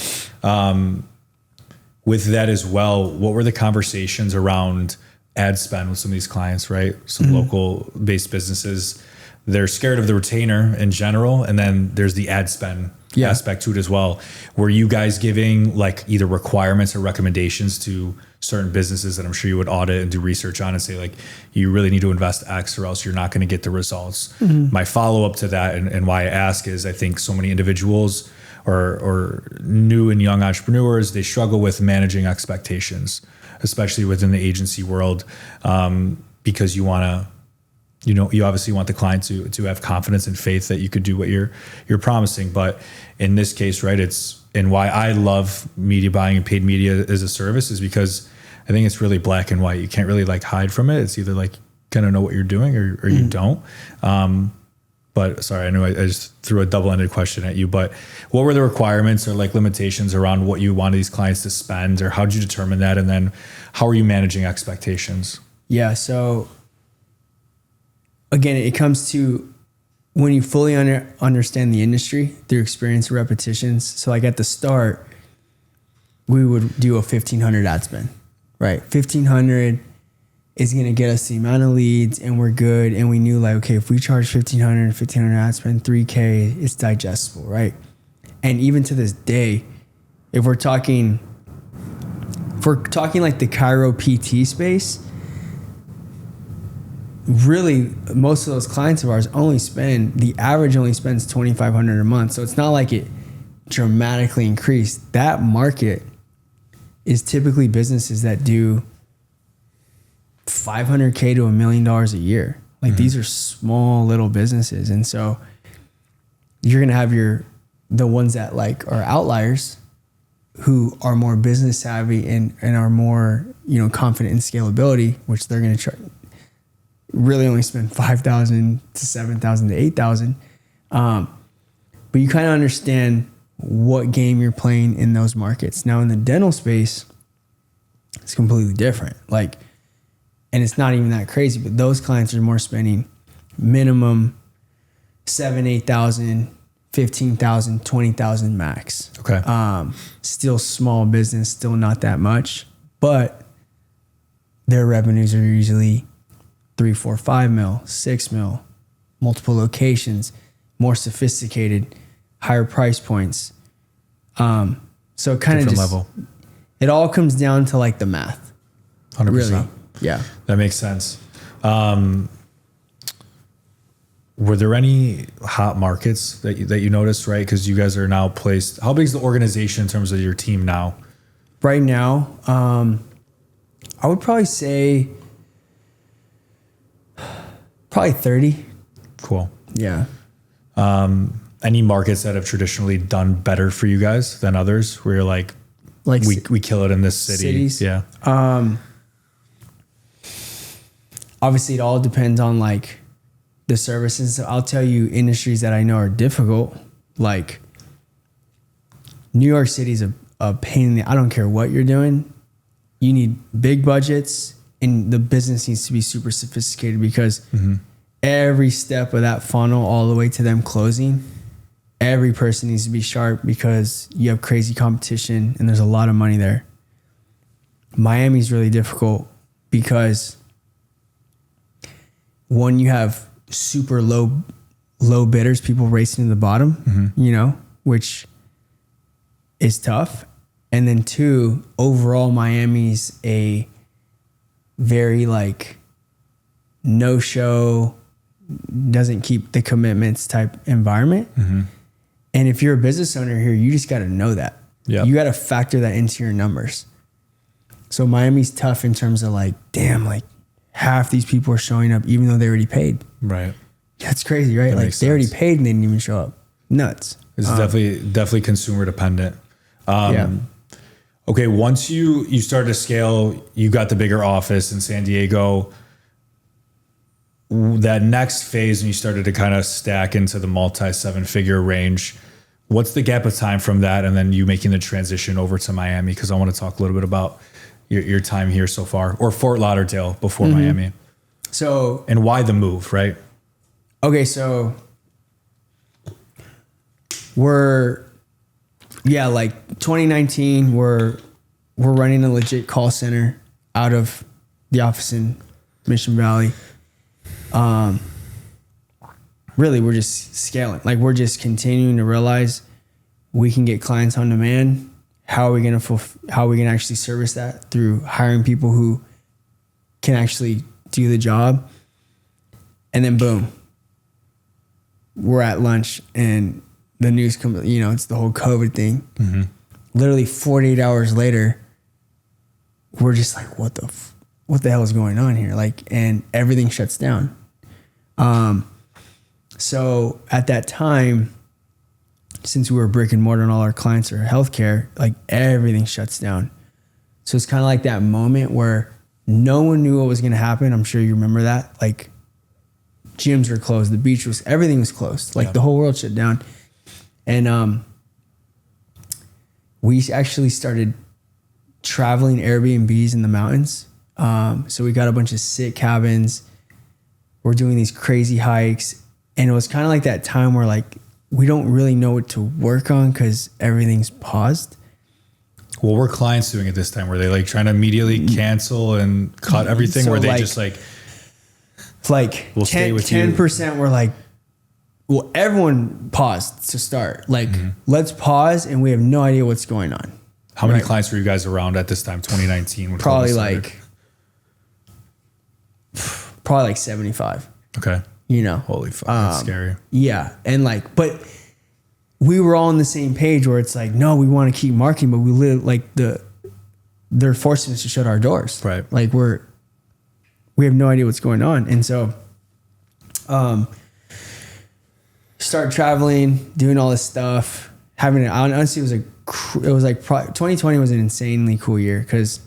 With that as well, what were the conversations around ad spend with some of these clients, right? Some local based businesses, they're scared of the retainer in general. And then there's the ad spend aspect to it as well. Were you guys giving like either requirements or recommendations to certain businesses that I'm sure you would audit and do research on and say like, you really need to invest X or else you're not going to get the results? My follow up to that and why I ask is I think so many individuals or new and young entrepreneurs, they struggle with managing expectations, especially within the agency world, because you want to, you obviously want the client to have confidence and faith that you could do what you're promising. But in this case, right, and why I love media buying and paid media as a service is because I think it's really black and white. You can't really like hide from it. It's either like kind of know what you're doing or you don't. But sorry, I know I just threw a double-ended question at you, but what were the requirements or like limitations around what you wanted these clients to spend, or how did you determine that? And then how are you managing expectations? Yeah. So again, it comes to when you fully understand the industry through experience and repetitions. So like at the start, we would do a 1,500 ad spend, right? 1,500 is going to get us the amount of leads and we're good. And we knew like, okay, if we charge 1,500 ad spend, 3K, it's digestible, right? And even to this day, if we're talking like the Cairo PT space, really most of those clients of ours the average only spends $2,500 a month. So it's not like it dramatically increased. That market is typically businesses that do $500K to $1 million a year. Like these are small little businesses. And so you're going to have the ones that like are outliers who are more business savvy and are more, confident in scalability, which they're going to try really only spend $5,000 to $7,000 to $8,000. But you kind of understand what game you're playing in those markets. Now in the dental space, it's completely different. Like, and it's not even that crazy, but those clients are more spending minimum $7,000, $8,000, $15,000, $20,000 max. Okay. Still small business, still not that much, but their revenues are usually 3, 4, 5 mil, 6 mil, multiple locations, more sophisticated, higher price points. So it kind of just level. It all comes down to like the math. 100%. Really. Yeah. That makes sense. Were there any hot markets that you noticed, right? Because you guys are now placed. How big is the organization in terms of your team now? Right now, I would probably say probably 30. Cool. Yeah. Any markets that have traditionally done better for you guys than others where you're like we kill it in this city? Cities? Yeah. Obviously, it all depends on like the services. So I'll tell you industries that I know are difficult. Like New York City is a pain in the. I don't care what you're doing. You need big budgets, and the business needs to be super sophisticated because every step of that funnel, all the way to them closing, every person needs to be sharp because you have crazy competition and there's a lot of money there. Miami's really difficult because one, you have super low bidders, people racing to the bottom, you know, which is tough. And then two, overall Miami's a very like no show, doesn't keep the commitments type environment. And if you're a business owner here, you just got to know that. Yeah. You got to factor that into your numbers. So Miami's tough in terms of like, damn, like half these people are showing up even though they already paid. Right. That's crazy, right? That Like makes they already sense. paid and they didn't even show up. Nuts. It's definitely consumer dependent. Yeah. Okay, once you started to scale, you got the bigger office in San Diego. That next phase, and you started to kind of stack into the multi-7-figure range. What's the gap of time from that, and then you making the transition over to Miami? Because I want to talk a little bit about your time here so far, or Fort Lauderdale before Miami, So, and why the move, right? okay, so like 2019, we're running a legit call center out of the office in Mission Valley. Really, we're just scaling. Like we're just continuing to realize we can get clients on demand. How are we going to actually service that through hiring people who can actually do the job? And then boom, we're at lunch and the news comes, you know, it's the whole COVID thing. Literally 48 hours later, we're just like, what the hell is going on here? Like, and everything shuts down. So at that time, since we were brick and mortar and all our clients are healthcare, like everything shuts down. So it's kind of like that moment where no one knew what was going to happen. I'm sure you remember that. Like gyms were closed, the beach was, everything was closed. Like the whole world shut down. And we actually started traveling Airbnbs in the mountains. So we got a bunch of sick cabins. We're doing these crazy hikes. And it was kind of like that time where like, we don't really know what to work on because everything's paused. What were clients doing at this time? Were they like trying to immediately cancel and cut everything? So Were they like, just like we'll 10% were like, well, everyone paused to start. Like, let's pause and we have no idea what's going on. How many clients were you guys around at this time, 2019? when Probably COVID started? like 75. Okay. You know, Holy fuck, that's scary. Yeah. And like, but we were all on the same page where it's like, no, we want to keep marketing, but we live like they're forcing us to shut our doors. Right. Like we have no idea what's going on. And so, start traveling, doing all this stuff, honestly, it was like 2020 was an insanely cool year because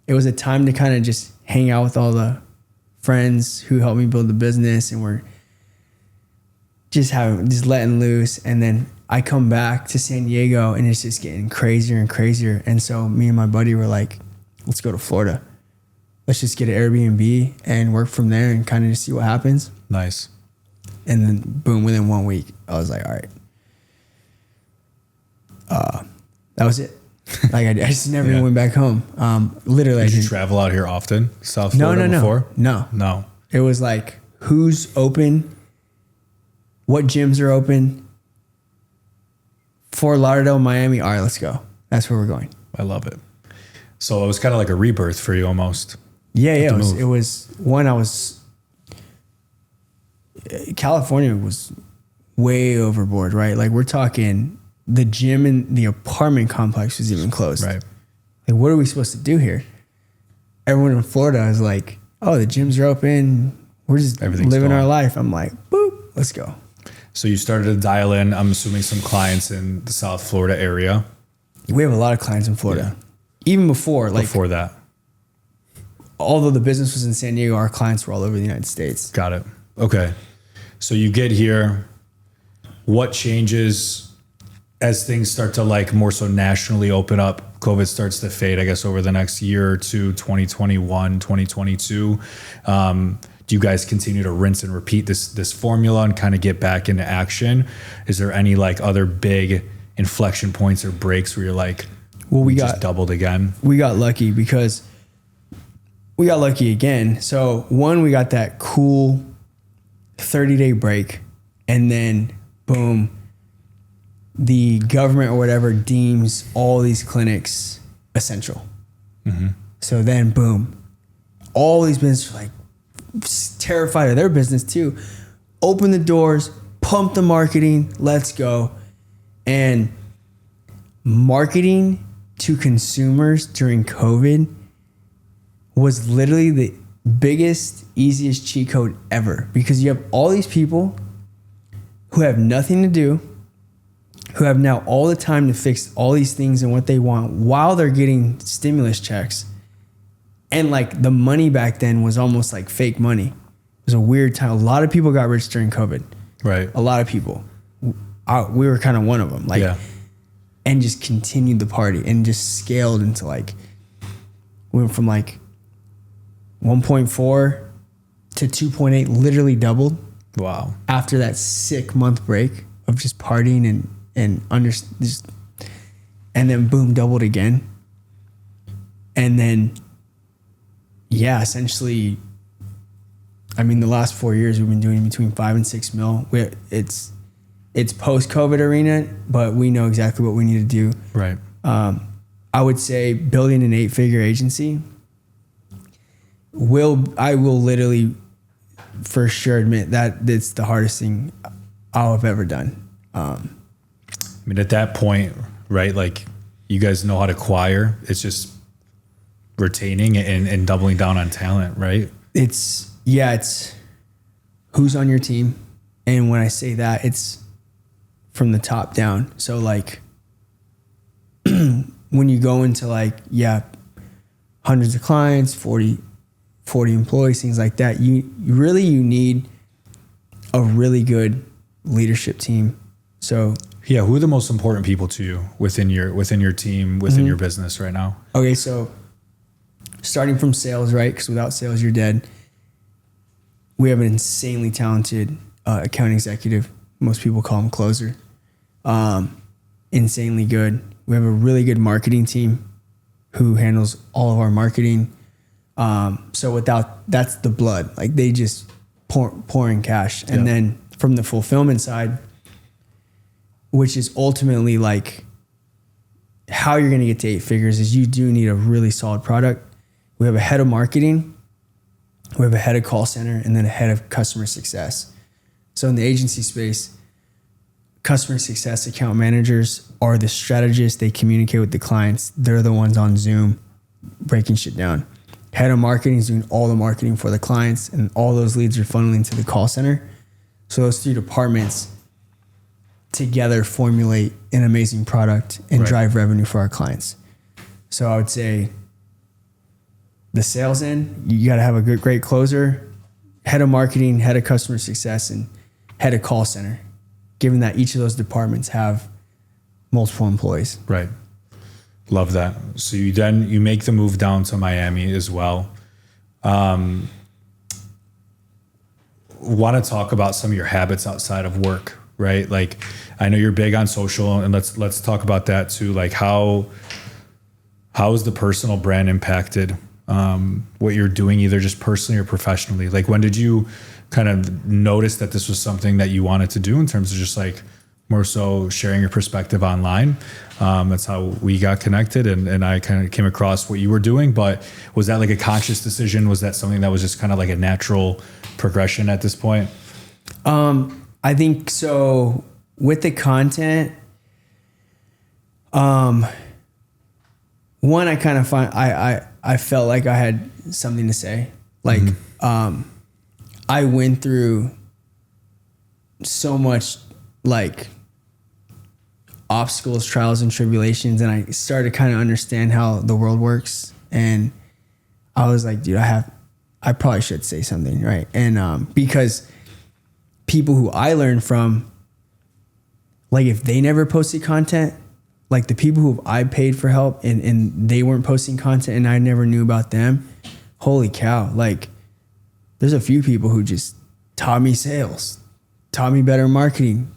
it was a time to kind of just hang out with all the friends who helped me build the business, and we're just letting loose. And then I come back to San Diego and it's just getting crazier and crazier. And so me and my buddy were like, let's go to Florida. Let's just get an Airbnb and work from there and kind of just see what happens. Nice. And then boom, within 1 week, I was like, all right. That was it. Like I just never went back home. Literally. Did you travel out here often? South Florida before? No. It was like, who's open? What gyms are open? Fort Lauderdale, Miami. All right, let's go. That's where we're going. I love it. So it was kind of like a rebirth for you almost. Yeah. It was one, California was way overboard, right? Like we're talking the gym in the apartment complex was even closed. Right. Like, what are we supposed to do here? Everyone in Florida is like, oh, the gyms are open. We're just living our life. I'm like, boop, let's go. So you started to dial in, I'm assuming, some clients in the South Florida area. We have a lot of clients in Florida. Even before that. Although the business was in San Diego, our clients were all over the United States. Got it. Okay. So you get here. What changes as things start to like more so nationally open up? COVID starts to fade, I guess, over the next year or two, 2021, 2022. Do you guys continue to rinse and repeat this formula and kind of get back into action? Is there any like other big inflection points or breaks where you're like, Well, we just doubled again. We got lucky because we got lucky again. So one, we got that cool 30-day break, and then boom, the government or whatever deems all these clinics essential. Mm-hmm. So then boom, all these businesses are like terrified of their business too. Open the doors, pump the marketing, let's go. And marketing to consumers during COVID was literally the biggest, easiest cheat code ever, because you have all these people who have nothing to do, who have now all the time to fix all these things and what they want while they're getting stimulus checks. And like the money back then was almost like fake money. It was a weird time. A lot of people got rich during COVID. Right. A lot of people. We were kind of one of them. Like, yeah. And just continued the party and just scaled into like, went from like 1.4 to 2.8, literally doubled. Wow. After that sick month break of just partying and then boom, doubled again. And then, yeah, essentially, I mean, the last 4 years we've been doing between 5 and 6 mil. It's post-COVID arena, but we know exactly what we need to do. Right. I would say building an 8-figure agency I will literally for sure admit that it's the hardest thing I'll have ever done. I mean, at that point, right, like you guys know how to acquire. It's just retaining and doubling down on talent, right? It's who's on your team. And when I say that, it's from the top down. So like when you go into like, hundreds of clients, 40 employees, things like that, you need a really good leadership team. So yeah, who are the most important people to you within your team, within your business right now? Okay, so starting from sales, right? Because without sales, you're dead. We have an insanely talented account executive. Most people call him closer. Insanely good. We have a really good marketing team who handles all of our marketing. So that's the blood. Like they just pouring cash. And then from the fulfillment side, which is ultimately like how you're going to get to 8 figures, is you do need a really solid product. We have a head of marketing, we have a head of call center, and then a head of customer success. So in the agency space, customer success account managers are the strategists. They communicate with the clients. They're the ones on Zoom breaking shit down. Head of marketing is doing all the marketing for the clients, and all those leads are funneling to the call center. So those 3 departments together formulate an amazing product and drive revenue for our clients. So I would say the sales end, you got to have a great closer, head of marketing, head of customer success, and head of call center, given that each of those departments have multiple employees. Right. Love that. So you make the move down to Miami as well. Want to talk about some of your habits outside of work, right? Like I know you're big on social, and let's talk about that too. Like how is the personal brand impacted what you're doing, either just personally or professionally? Like when did you kind of notice that this was something that you wanted to do in terms of just like more so sharing your perspective online? That's how we got connected, and I kind of came across what you were doing. But was that like a conscious decision? Was that something that was just kind of like a natural progression at this point? I think so. With the content, one, I kind of I felt like I had something to say. Like, I went through so much like obstacles, trials, and tribulations, and I started to kind of understand how the world works. And I was like, dude, I probably should say something, right? And because people who I learned from, like if they never posted content, like the people who I paid for help and they weren't posting content and I never knew about them, holy cow. Like there's a few people who just taught me sales, taught me better marketing,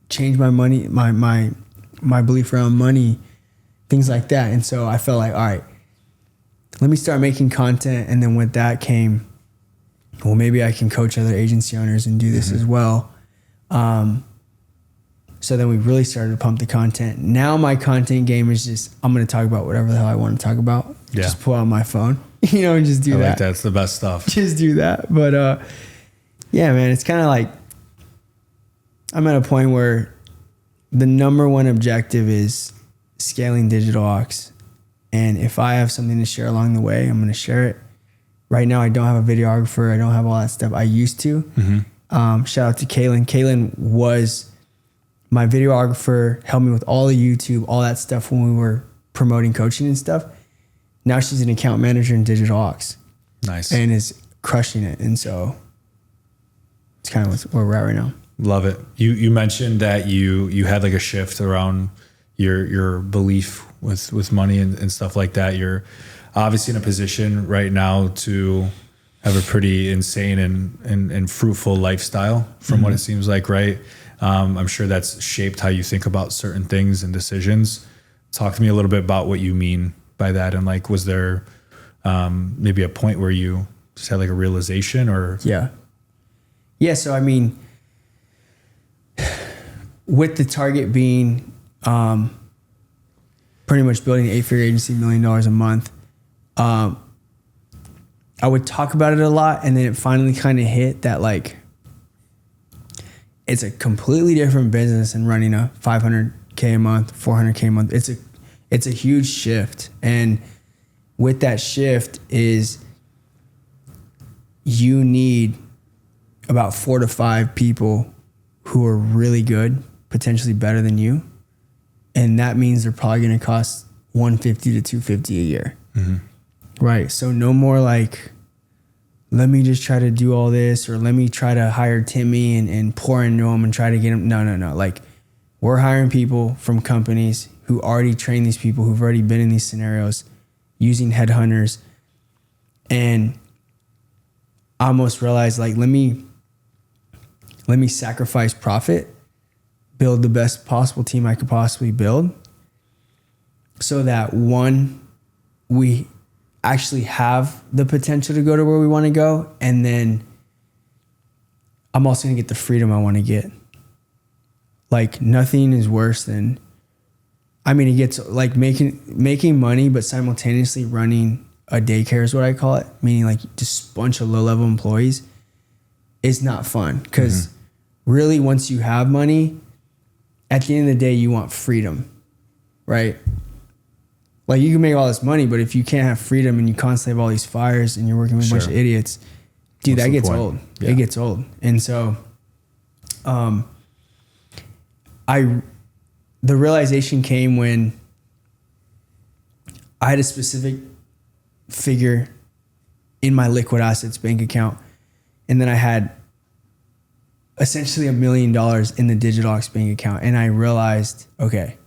changed my money, my belief around money, things like that. And so I felt like, all right, let me start making content. And then with that came, well, maybe I can coach other agency owners and do this as well. So then we really started to pump the content. Now my content game is just, I'm going to talk about whatever the hell I want to talk about. Yeah. Just pull out my phone, and just do that. Like that's the best stuff. Just do that. But yeah, man, it's kind of like I'm at a point where the number one objective is scaling Digital Ox. And if I have something to share along the way, I'm going to share it. Right now, I don't have a videographer. I don't have all that stuff. I used to. Shout out to Kaylin. Kaylin was my videographer, helped me with all the YouTube, all that stuff when we were promoting coaching and stuff. Now she's an account manager in Digital Ox. Nice. And is crushing it. And so it's kind of where we're at right now. Love it. You mentioned that you had like a shift around your belief with money and stuff like that. You're obviously in a position right now to have a pretty insane and fruitful lifestyle from what it seems like, right? I'm sure that's shaped how you think about certain things and decisions. Talk to me a little bit about what you mean by that. And like, was there maybe a point where you just had like a realization or? Yeah. So, I mean, with the target being pretty much building an 8-figure agency, $1 million a month, I would talk about it a lot. And then it finally kind of hit that like, it's a completely different business than running a $500K a month, $400K a month. It's a huge shift. And with that shift is you need about 4 to 5 people who are really good, potentially better than you. And that means they're probably going to cost $150 to $250 a year. Right. So no more like, let me just try to do all this, or let me try to hire Timmy and pour into him and try to get him. No. Like, we're hiring people from companies who already train these people, who've already been in these scenarios, using headhunters. And I almost realized, like, let me sacrifice profit, build the best possible team I could possibly build, so that one, we actually have the potential to go to where we want to go. And then I'm also going to get the freedom I want to get. Like, nothing is worse than, I mean, it gets like making money, but simultaneously running a daycare is what I call it. Meaning like just a bunch of low level employees is not fun. Cause really once you have money, at the end of the day, you want freedom, right? Like, you can make all this money, but if you can't have freedom and you constantly have all these fires and you're working with a bunch of idiots, dude, that gets old. Yeah. It gets old. And so, the realization came when I had a specific figure in my liquid assets bank account. And then I had essentially $1 million in the Digital Ox bank account. And I realized, okay,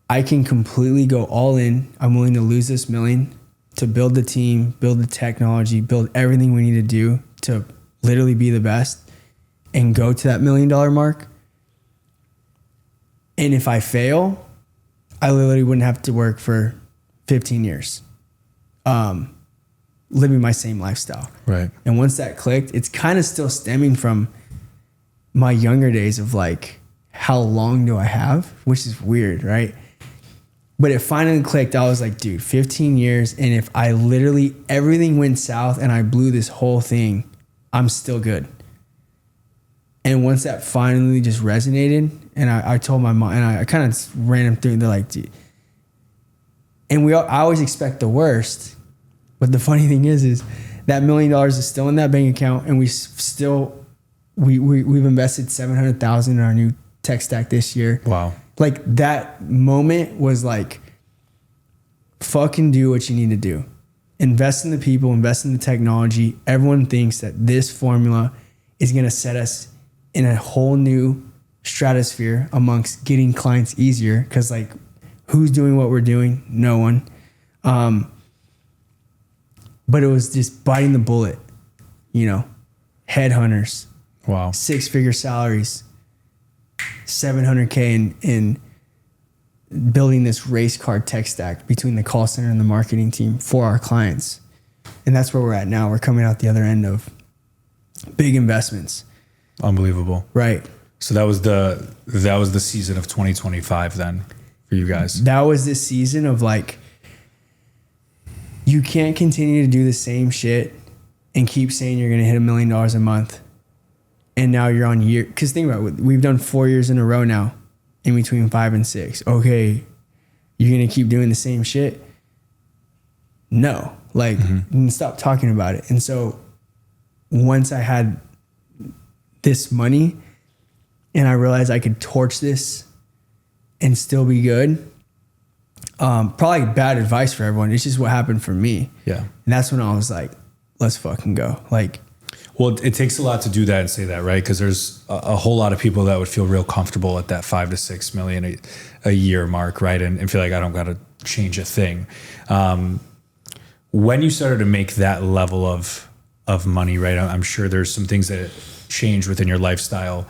I can completely go all in. I'm willing to lose this $1 million to build the team, build the technology, build everything we need to do to literally be the best and go to that $1 million mark. And if I fail, I literally wouldn't have to work for 15 years, living my same lifestyle. Right. And once that clicked, it's kind of still stemming from my younger days of like, how long do I have? Which is weird, right? But it finally clicked. I was like, dude, 15 years. And if I literally, everything went south and I blew this whole thing, I'm still good. And once that finally just resonated, and I told my mom, and I kind of ran them through, and they're like, dude. And I always expect the worst. But the funny thing is that $1 million is still in that bank account. And we've invested $700,000 in our new tech stack this year. Wow. Like, that moment was like, fucking do what you need to do. Invest in the people, invest in the technology. Everyone thinks that this formula is going to set us in a whole new stratosphere amongst getting clients easier. Cause like, who's doing what we're doing? No one. But it was just biting the bullet, headhunters. Wow. 6-figure salaries, $700K in building this race car tech stack between the call center and the marketing team for our clients. And that's where we're at now. We're coming out the other end of big investments. Unbelievable. Right. So that was the season of 2025 then for you guys. That was the season of like, you can't continue to do the same shit and keep saying you're going to hit $1 million a month. And now you're on year. Because think about it. We've done 4 years in a row now, in between 5 and 6. Okay, you're going to keep doing the same shit? No. Like, stop talking about it. And so once I had this money and I realized I could torch this and still be good, probably bad advice for everyone. It's just what happened for me. Yeah. And that's when I was like, let's fucking go. Like, well, it takes a lot to do that and say that, right? Because there's a whole lot of people that would feel real comfortable at that 5 to 6 million a year mark, right? And feel like I don't got to change a thing. When you started to make that level of money, right? I'm sure there's some things that changed within your lifestyle.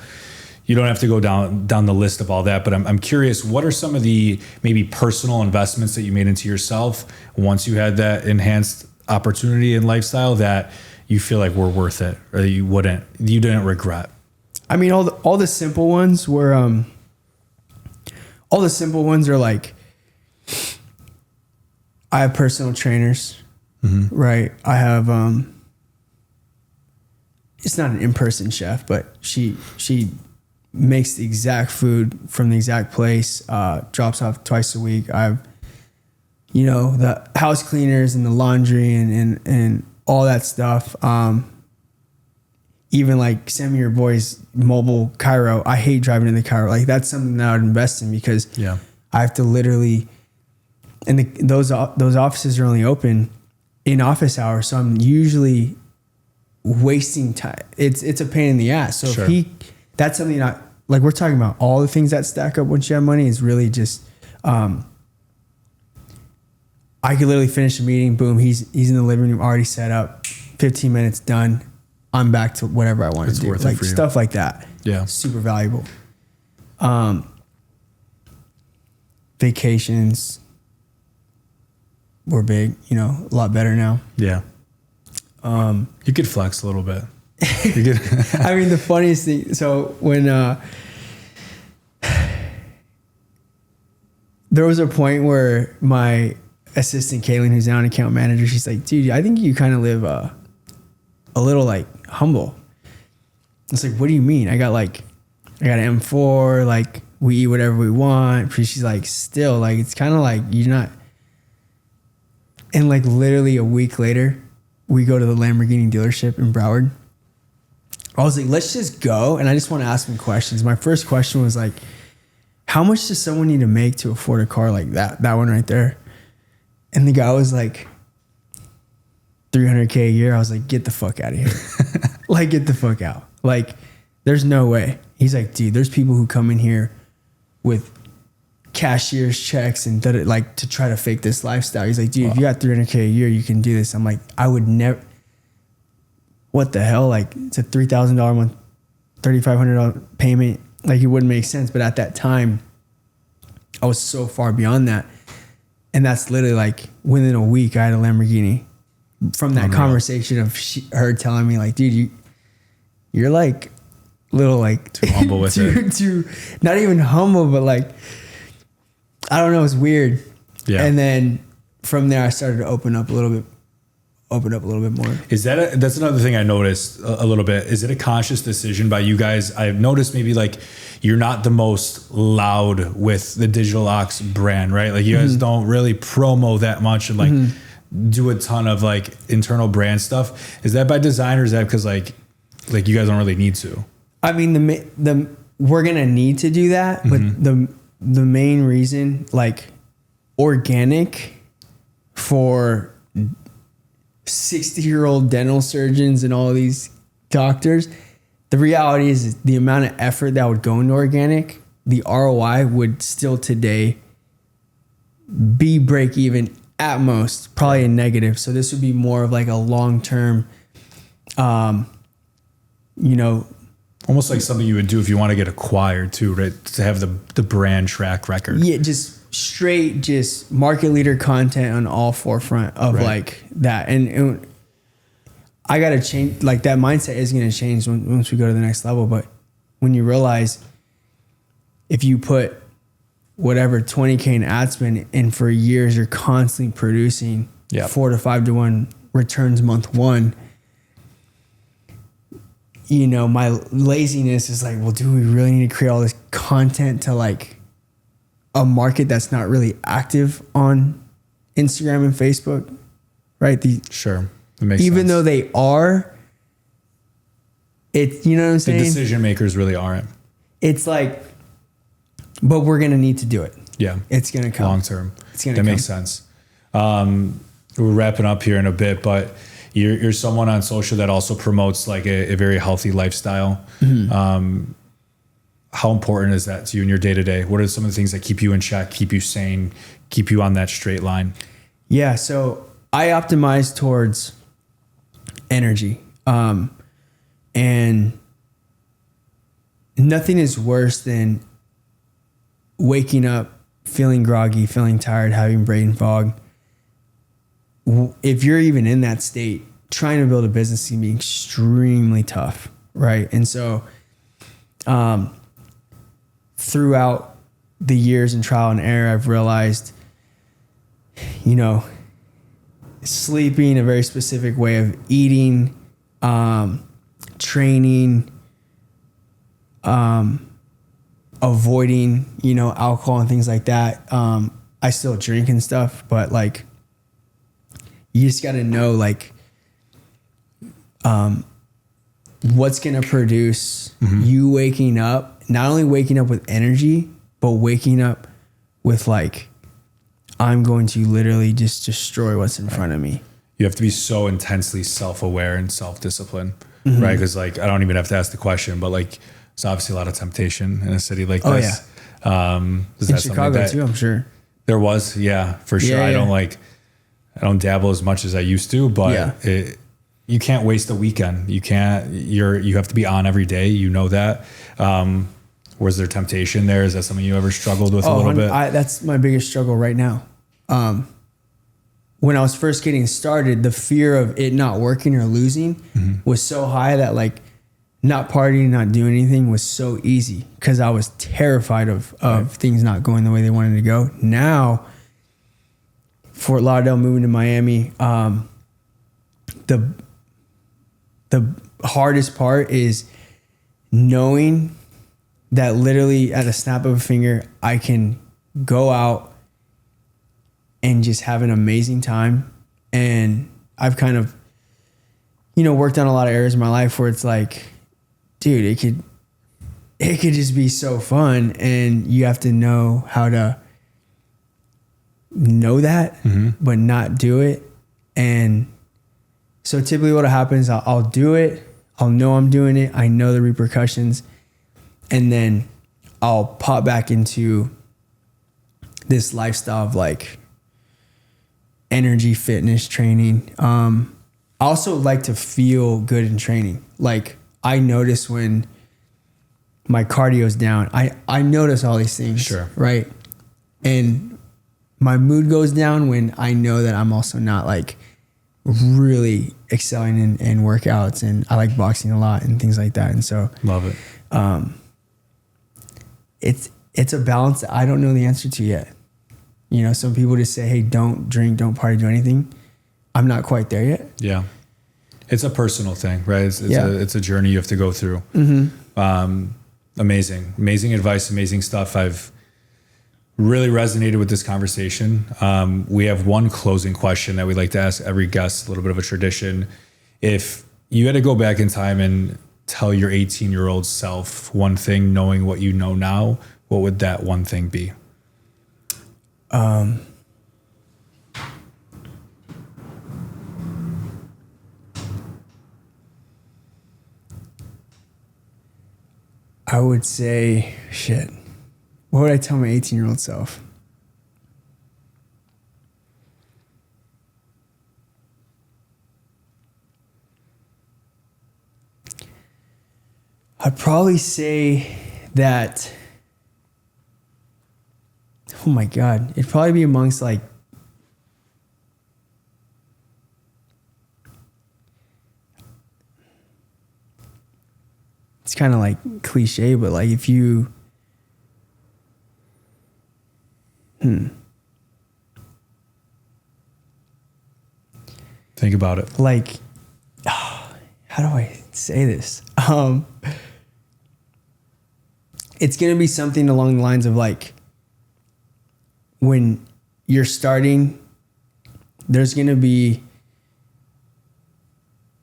You don't have to go down the list of all that, but I'm curious, what are some of the maybe personal investments that you made into yourself once you had that enhanced opportunity and lifestyle that you feel like were worth it, or you didn't regret? I mean, all the simple ones were, all the simple ones are like, I have personal trainers, right? I have, it's not an in-person chef, but she makes the exact food from the exact place, drops off twice a week. I have, the house cleaners and the laundry and all that stuff. Even like send me your boy's mobile Cairo. I hate driving in the Cairo. Like that's something that I would invest in because I have to literally, and those offices are only open in office hours. So I'm usually wasting time. It's a pain in the ass. So sure. That's something that, like we're talking about all the things that stack up once you have money is really just, I could literally finish a meeting. Boom. He's in the living room already set up, 15 minutes done. I'm back to whatever I want to do. Like stuff like that. Yeah. Super valuable. Vacations were big, a lot better now. Yeah. You could flex a little bit. You could. I mean, the funniest thing. So when, there was a point where my assistant Kaylin, who's now an account manager, she's like, dude, I think you kind of live a little like humble. It's like, what do you mean? I got an M4, like we eat whatever we want. She's like, still, like it's kind of like you're not. And like literally a week later, we go to the Lamborghini dealership in Broward. I was like, let's just go. And I just want to ask some questions. My first question was like, how much does someone need to make to afford a car like that? That one right there. And the guy was like, $300K a year. I was like, get the fuck out of here. Like, get the fuck out. Like, there's no way. He's like, dude, there's people who come in here with cashier's checks and like to try to fake this lifestyle. He's like, dude, if you got $300K a year, you can do this. I'm like, I would never. What the hell? Like, it's a $3,000 a month, $3,500 payment. Like, it wouldn't make sense. But at that time, I was so far beyond that. And that's literally like within a week, I had a Lamborghini from that conversation of her telling me like, dude, you're like little like too humble with it. Too, not even humble, but like, I don't know. It's weird. Yeah. And then from there, I started to open up a little bit more. Is that's another thing I noticed a little bit. Is it a conscious decision by you guys? I've noticed maybe like you're not the most loud with the Digital Ox brand, right? Like you guys don't really promo that much and like do a ton of like internal brand stuff. Is that by design or is that because like you guys don't really need to? I mean, we're going to need to do that, but the main reason, like organic for 60-year-old dental surgeons and all these doctors, the reality is the amount of effort that would go into organic, the ROI would still today be break even at most, probably a negative. So this would be more of like a long-term, almost like something you would do if you want to get acquired too, right? To have the brand track record. Yeah, just straight just market leader content on all forefront of like that. And I got to change, like that mindset is going to change once we go to the next level. But when you realize if you put whatever 20K in ad spend and for years you're constantly producing 4 to 5 to 1 returns month one, you know, my laziness is like, well, do we really need to create all this content to like a market that's not really active on Instagram and Facebook, right? Sure. That makes even sense. though they are, it, you know what I'm saying? The decision makers really aren't. It's like, but we're going to need to do it. Yeah. It's going to come. Long term. It's going to come. That come. makes sense. We're wrapping up here in a bit, but you're someone on social that also promotes like a very healthy lifestyle. Mm-hmm. How important is that to you in your day to day? What are some of the things that keep you in check, keep you sane, keep you on that straight line? Yeah. So I optimize towards energy. And nothing is worse than waking up, feeling groggy, feeling tired, having brain fog. If you're even in that state, trying to build a business can be extremely tough, right? And so, throughout the years and trial and error, I've realized, you know, sleeping, a very specific way of eating, training, avoiding, you know, alcohol and things like that. I still drink and stuff, but like, you just got to know like, what's going to produce you waking up, not only waking up with energy, but waking up with like, I'm going to literally just destroy what's in front of me. You have to be so intensely self-aware and self-disciplined, right? Because like, I don't even have to ask the question, but like, there's obviously a lot of temptation in a city like this. Yeah. In Chicago too, I'm sure. There was, yeah, for sure. Yeah, I don't dabble as much as I used to, but you can't waste a weekend. You have to be on every day. You know that. Was there temptation there? Is that something you ever struggled with a little bit? That's my biggest struggle right now. When I was first getting started, the fear of it not working or losing was so high that like not partying, not doing anything was so easy because I was terrified of things not going the way they wanted to go. Now, Fort Lauderdale, moving to Miami, the hardest part is knowing that literally at a snap of a finger, I can go out and just have an amazing time. And I've kind of, you know, worked on a lot of areas in my life where it's like, dude, it could just be so fun. And you have to know how to know that, but not do it. And so typically what happens, I'll do it. I'll know I'm doing it. I know the repercussions. And then I'll pop back into this lifestyle of like energy, fitness, training. I also like to feel good in training. Like I notice when my cardio's down, I notice all these things. Sure. Right. And my mood goes down when I know that I'm also not like really excelling in workouts, and I like boxing a lot and things like that. And so love it. It's a balance that I don't know the answer to yet. You know, some people just say, hey, don't drink, don't party, do anything. I'm not quite there yet. Yeah. It's a personal thing, right? It's a journey you have to go through. Amazing advice, amazing stuff. I've really resonated with this conversation. We have one closing question that we like to ask every guest, a little bit of a tradition. If you had to go back in time and tell your 18-year-old self one thing, knowing what you know now, what would that one thing be? I would say, what would I tell my 18-year-old self? I'd probably say that Oh my God. It'd probably be amongst like, it's kind of like cliche, but like if you, Think about it. like, how do I say this? It's going to be something along the lines of like, when you're starting, there's going to be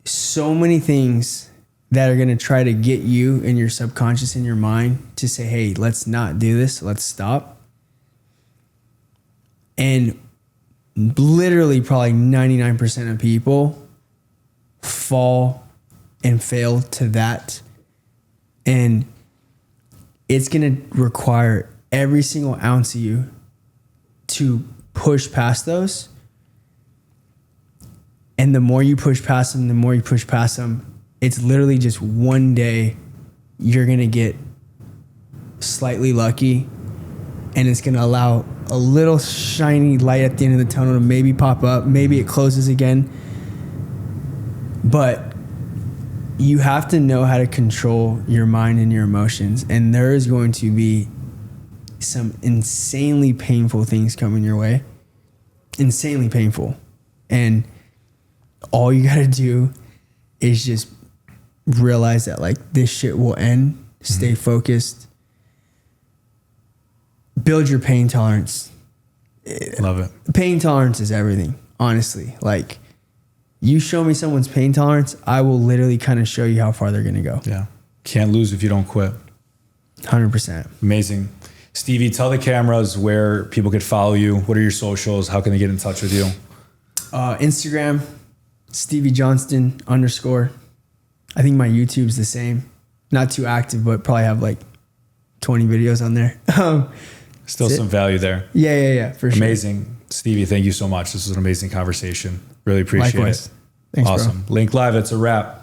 so many things that are going to try to get you in your subconscious, in your mind, to say, hey, let's not do this. Let's stop. And literally probably 99% of people fall and fail to that. And it's going to require every single ounce of you to push past those. And the more you push past them, it's literally just one day you're going to get slightly lucky, and it's going to allow a little shiny light at the end of the tunnel to maybe pop up. Maybe it closes again. But you have to know how to control your mind and your emotions. And there is going to be some insanely painful things coming your way. Insanely painful. And all you got to do is just realize that like this shit will end. Stay focused. Build your pain tolerance. Love it. Pain tolerance is everything, honestly. Like, you show me someone's pain tolerance, I will literally kind of show you how far they're going to go. Yeah. Can't lose if you don't quit. 100%. Amazing. Stevie, tell the cameras where people could follow you. What are your socials? How can they get in touch with you? Instagram, Stevie Johnston _ I think my YouTube's the same. Not too active, but probably have like 20 videos on there. Still some value there. Yeah, for sure. Amazing. Stevie, thank you so much. This was an amazing conversation. Really appreciate Likewise. it. Thanks, awesome. bro. Link Live, it's a wrap.